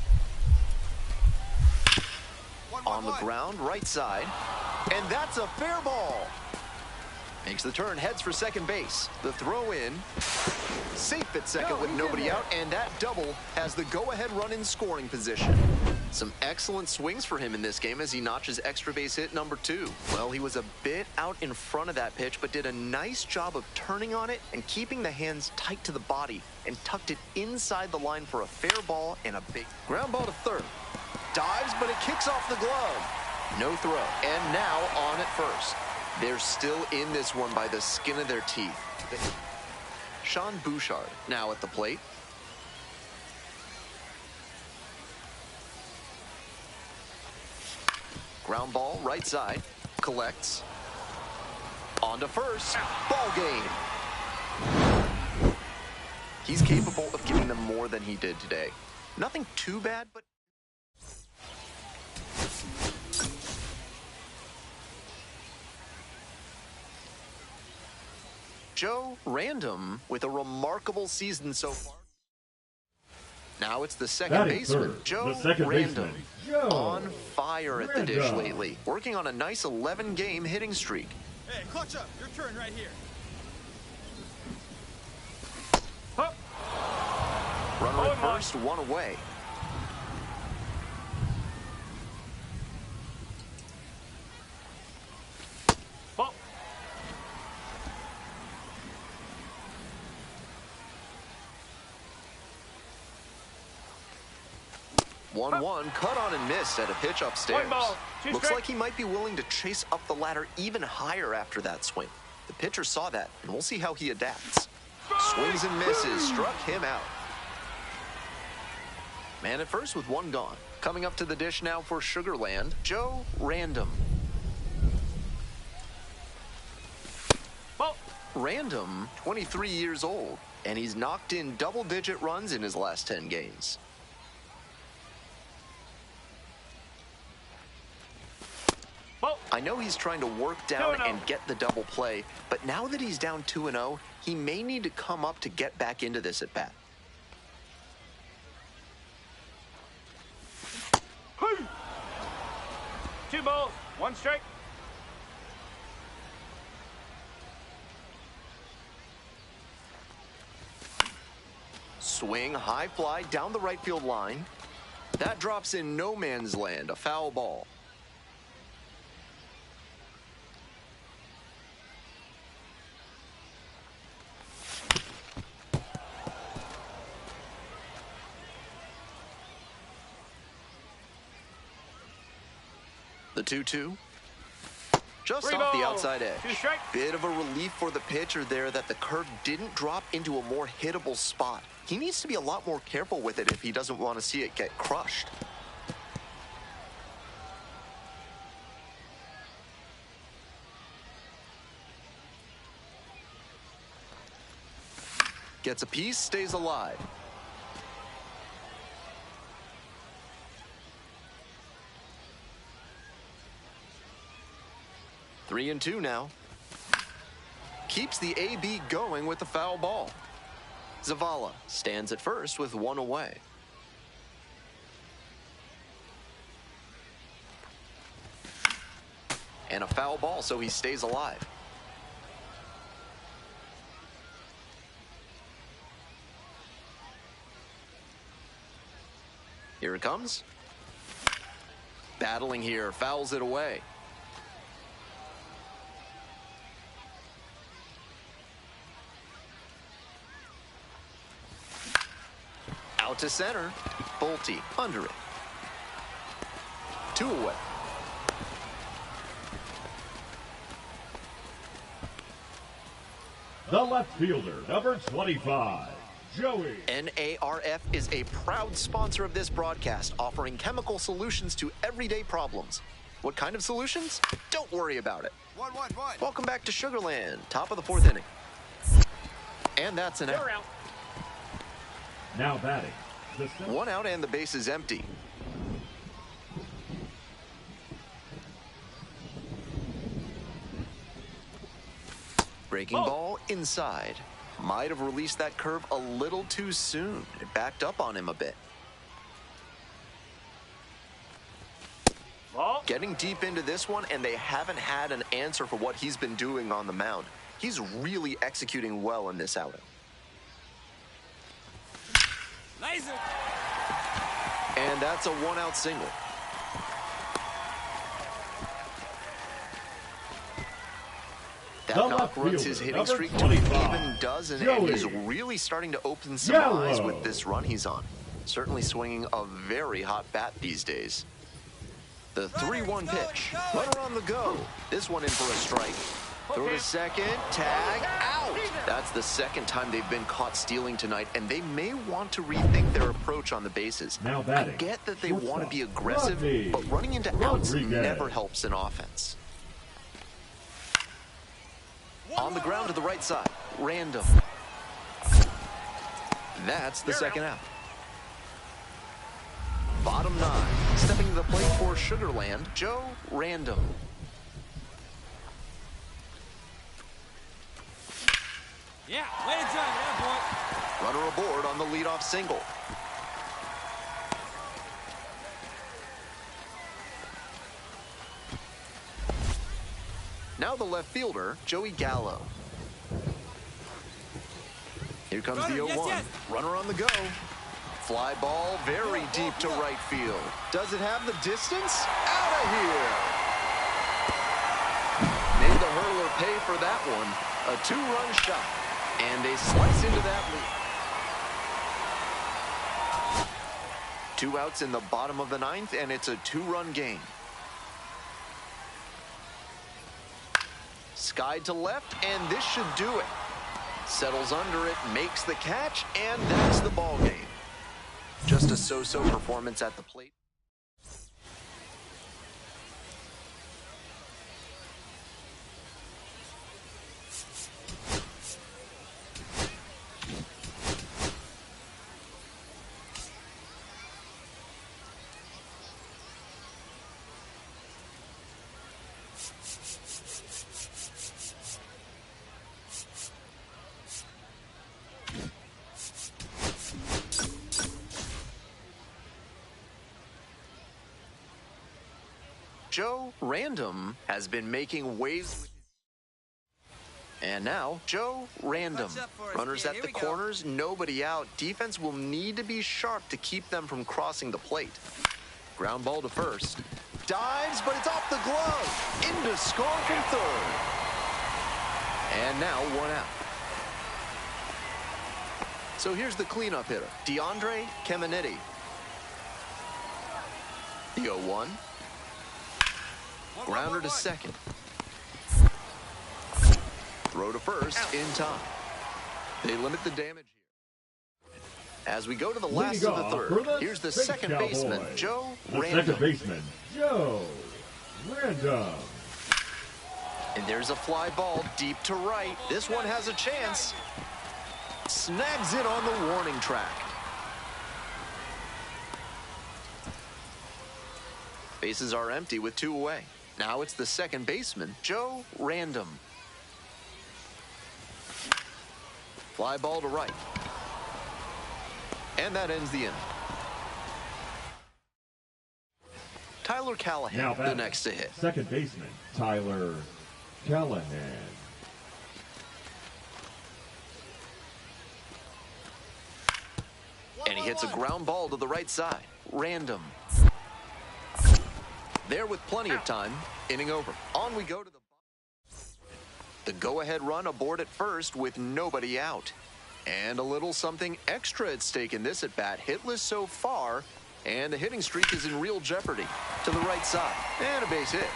On the ground, right side. And that's a fair ball. Makes the turn, heads for second base. The throw in. Safe at second with nobody out. And that double has the go-ahead run in scoring position. Some excellent swings for him in this game as he notches extra base hit number 2. Well, he was a bit out in front of that pitch, but did a nice job of turning on it and keeping the hands tight to the body and tucked it inside the line for a fair ball and a big ground ball to third. Dives, but it kicks off the glove. No throw. And now on at first. They're still in this one by the skin of their teeth. Sean Bouchard now at the plate. Ground ball, right side. Collects. On to first. Ball game. He's capable of giving them more than he did today. Nothing too bad, but... Joe Random with a remarkable season so far. Now it's the second baseman, Joe Random. On fire at the dish lately. Working on a nice 11-game hitting streak. Hey, clutch up. Your turn right here. Hup. Runner at first, 1 away. Ball. 1-1, cut on and miss at a pitch upstairs. 1 ball, 2 Looks strike. like he might be willing to chase up the ladder even higher after that swing. The pitcher saw that, and we'll see how he adapts. Swings and misses, struck him out. Man at first with one gone. Coming up to the dish now for Sugarland, Joe Random. Ball. Random, 23 years old, and he's knocked in double-digit runs in his last 10 games. Ball. I know he's trying to work down and get the double play, but now that he's down 2-0, he may need to come up to get back into this at bat. Two balls, one strike. Swing, high fly down the right field line. That drops in no man's land, a foul ball. The 2-2. Just Three off the balls, outside edge. two strikes. Bit of a relief for the pitcher there that the curve didn't drop into a more hittable spot. He needs to be a lot more careful with it if he doesn't want to see it get crushed. Gets a piece, stays alive. Three and two now. Keeps the AB going with the foul ball. Zavala stands at first with one away. And a foul ball, so he stays alive. Here it comes. Battling here, fouls it away. Out to center. Bolte under it. Two away. The left fielder, number 25, Joey. NARF is a proud sponsor of this broadcast, offering chemical solutions to everyday problems. What kind of solutions? Don't worry about it. 1-1-1. Welcome back to Sugarland, top of the fourth inning. And that's an You're out. out. Now batting. The One out and the base is empty. Breaking ball inside. Might have released that curve a little too soon. It backed up on him a bit. Ball. Getting deep into this one, and they haven't had an answer for what he's been doing on the mound. He's really executing well in this outing. Laser. And that's a one-out single. That The knock left runs his fielder, hitting number streak to an 25, even dozen, Joey. and he's really starting to open some Yellow. eyes with this run he's on. Certainly swinging a very hot bat these days. The 3-1 pitch. Runner on the go. This one in for a strike. Throw to second. Tag out. That's the second time they've been caught stealing tonight, and they may want to rethink their approach on the bases. Now I batting. get that they Shortstop, want to be aggressive, Rodney but running into outs Rodriguez. never helps in offense. On the ground to the right side. Random. That's the second out. Bottom nine. Stepping to the plate for Sugarland, Joe Random. Yeah, way to drive it, boy. Runner aboard on the leadoff single. Now the left fielder, Joey Gallo. Here comes the 0-1. Yes. Runner on the go. Fly ball very deep to right field. Does it have the distance? Out of here. Made the hurler pay for that one. A two-run shot. And they slice into that lead. 2 outs in the bottom of the ninth, and it's a two-run game. Skied to left, and this should do it. Settles under it, makes the catch, and that's the ball game. Just a so-so performance at the plate. Joe Random has been making waves. And now, Joe Random. Runners at the corners, nobody out. Defense will need to be sharp to keep them from crossing the plate. Ground ball to first. Dives, but it's off the glove. Into score from third. And now 1 out. So here's the cleanup hitter, DeAndre Caminiti. The 0-1. Grounder to second. Throw to first in time. They limit the damage here. As we go to the last of the third, here's the second baseman, Joe Random. Second baseman, Joe Random. And there's a fly ball deep to right. This one has a chance. Snags it on the warning track. Bases are empty with 2 away. Now it's the second baseman, Joe Random. Fly ball to right. And that ends the inning. Tyler Callahan, the next to hit. Second baseman, Tyler Callahan. And he hits a ground ball to the right side. Random. There with plenty of time. Inning over. On we go to the go-ahead run aboard at first with nobody out. And a little something extra at stake in this at-bat. Hitless so far, and the hitting streak is in real jeopardy. To the right side, and a base hit.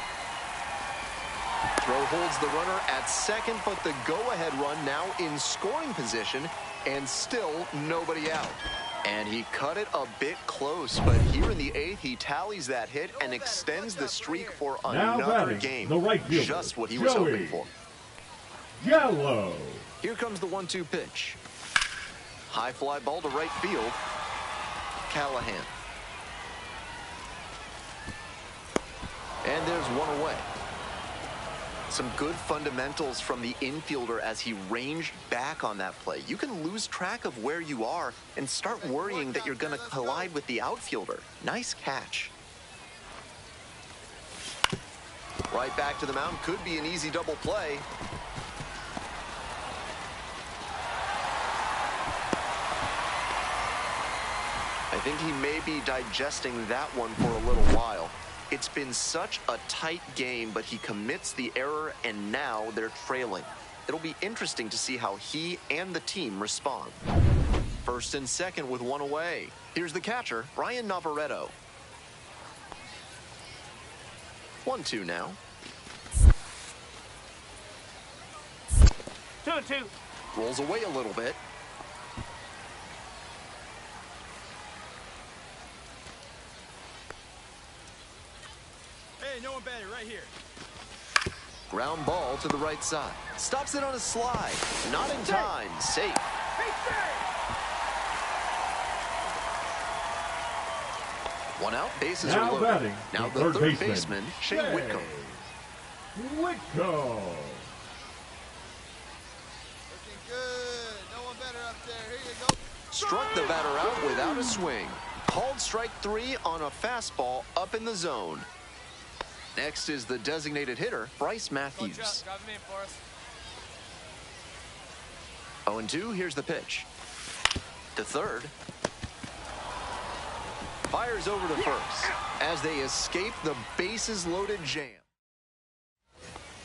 Throw holds the runner at second, but the go-ahead run now in scoring position, and still nobody out. And he cut it a bit close, but here in the 8th, he tallies that hit and extends the streak for another game. The right fielder, just what he was hoping for. Yellow. Here comes the 1-2 pitch. High fly ball to right field. Callahan. And there's 1 away. Some good fundamentals from the infielder as he ranged back on that play. You can lose track of where you are and start worrying that you're going to collide with the outfielder. Nice catch. Right back to the mound. Could be an easy double play. I think he may be digesting that one for a little while. It's been such a tight game, but he commits the error, and now they're trailing. It'll be interesting to see how he and the team respond. First and second with 1 away. Here's the catcher, Brian Navarretto. 1-2 now. 2-2. Rolls away a little bit. Hey, no one better right here. Ground ball to the right side. Stops it on a slide. Not in time. Safe. One out. Bases are loaded. Batting, now the third baseman, Shane Whitcomb. Whitcomb. Looking good. No one better up there. Here you go. Struck the batter out without a swing. Called strike 3 on a fastball up in the zone. Next is the designated hitter, Bryce Matthews. 0-2, here's the pitch. To third. Fires over to first as they escape the bases-loaded jam.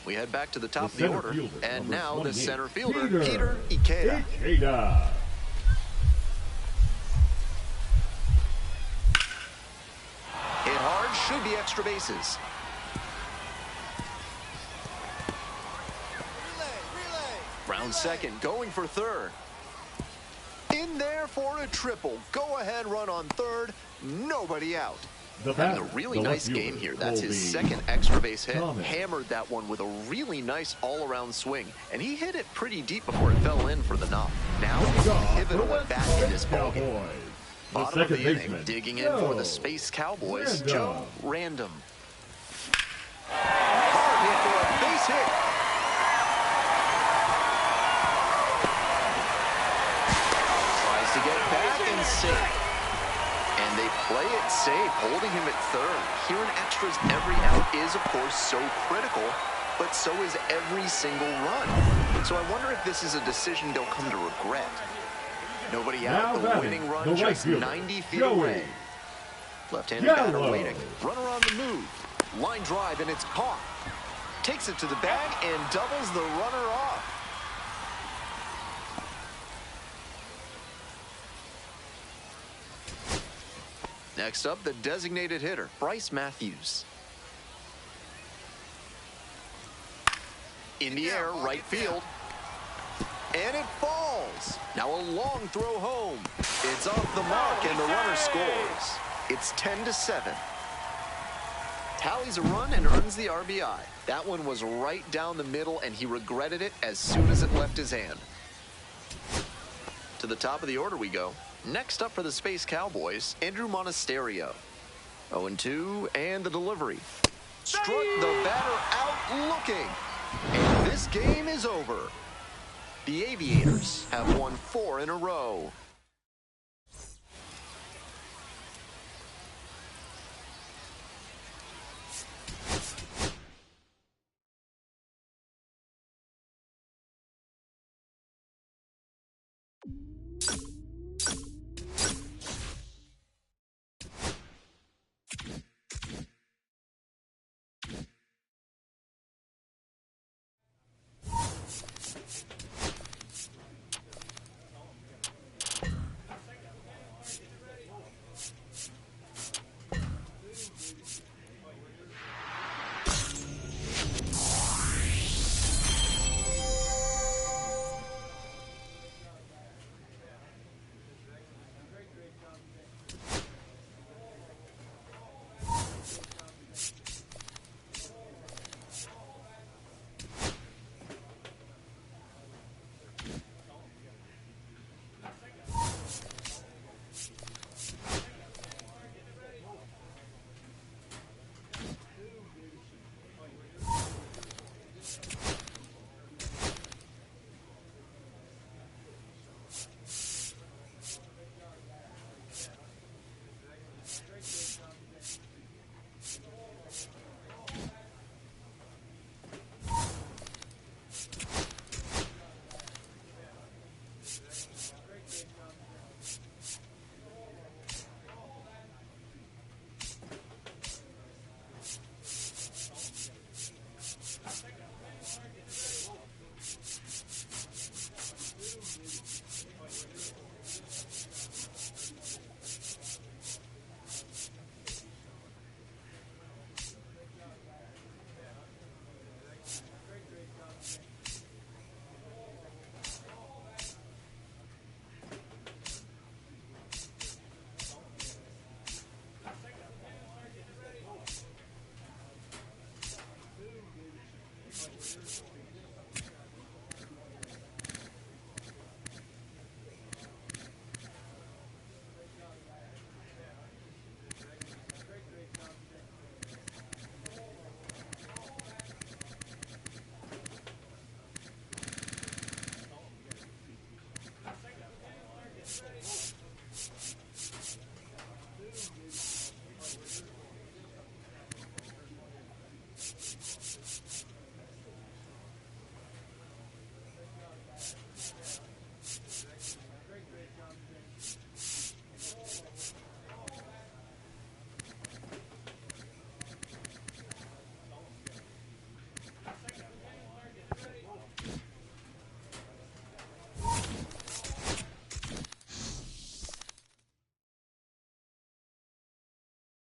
We head back to the top of the order, and now the center fielder, Peter Ikeda. Hit hard, should be extra bases. Round second, going for third. in there for a triple. Go-ahead run on third, nobody out. Having a really nice game here. That's his second extra base hit. Hammered that one with a really nice all-around swing. And he hit it pretty deep before it fell in for the knock. Now he's pivotal at bat in this ballgame. Bottom of the inning, digging in for the Space Cowboys, Joe Random. Hard hit for a base hit. Tries to get back and safe. And they play it safe, holding him at third. Here in extras, every out is, of course, so critical, but so is every single run. So I wonder if this is a decision they'll come to regret. Nobody out, the winning run just 90 feet away. Left-handed batter waiting. Runner on the move. Line drive, and it's caught. Takes it to the bag and doubles the runner off. Next up, the designated hitter, Bryce Matthews. In the air, right field. And it falls. Now a long throw home. It's off the mark, and the runner scores. It's 10-7. Tallies a run and earns the RBI. That one was right down the middle, and he regretted it as soon as it left his hand. To the top of the order we go. Next up for the Space Cowboys, Andrew Monasterio. 0-2, and the delivery. Struck the batter out looking. And this game is over. The Aviators have won 4 in a row.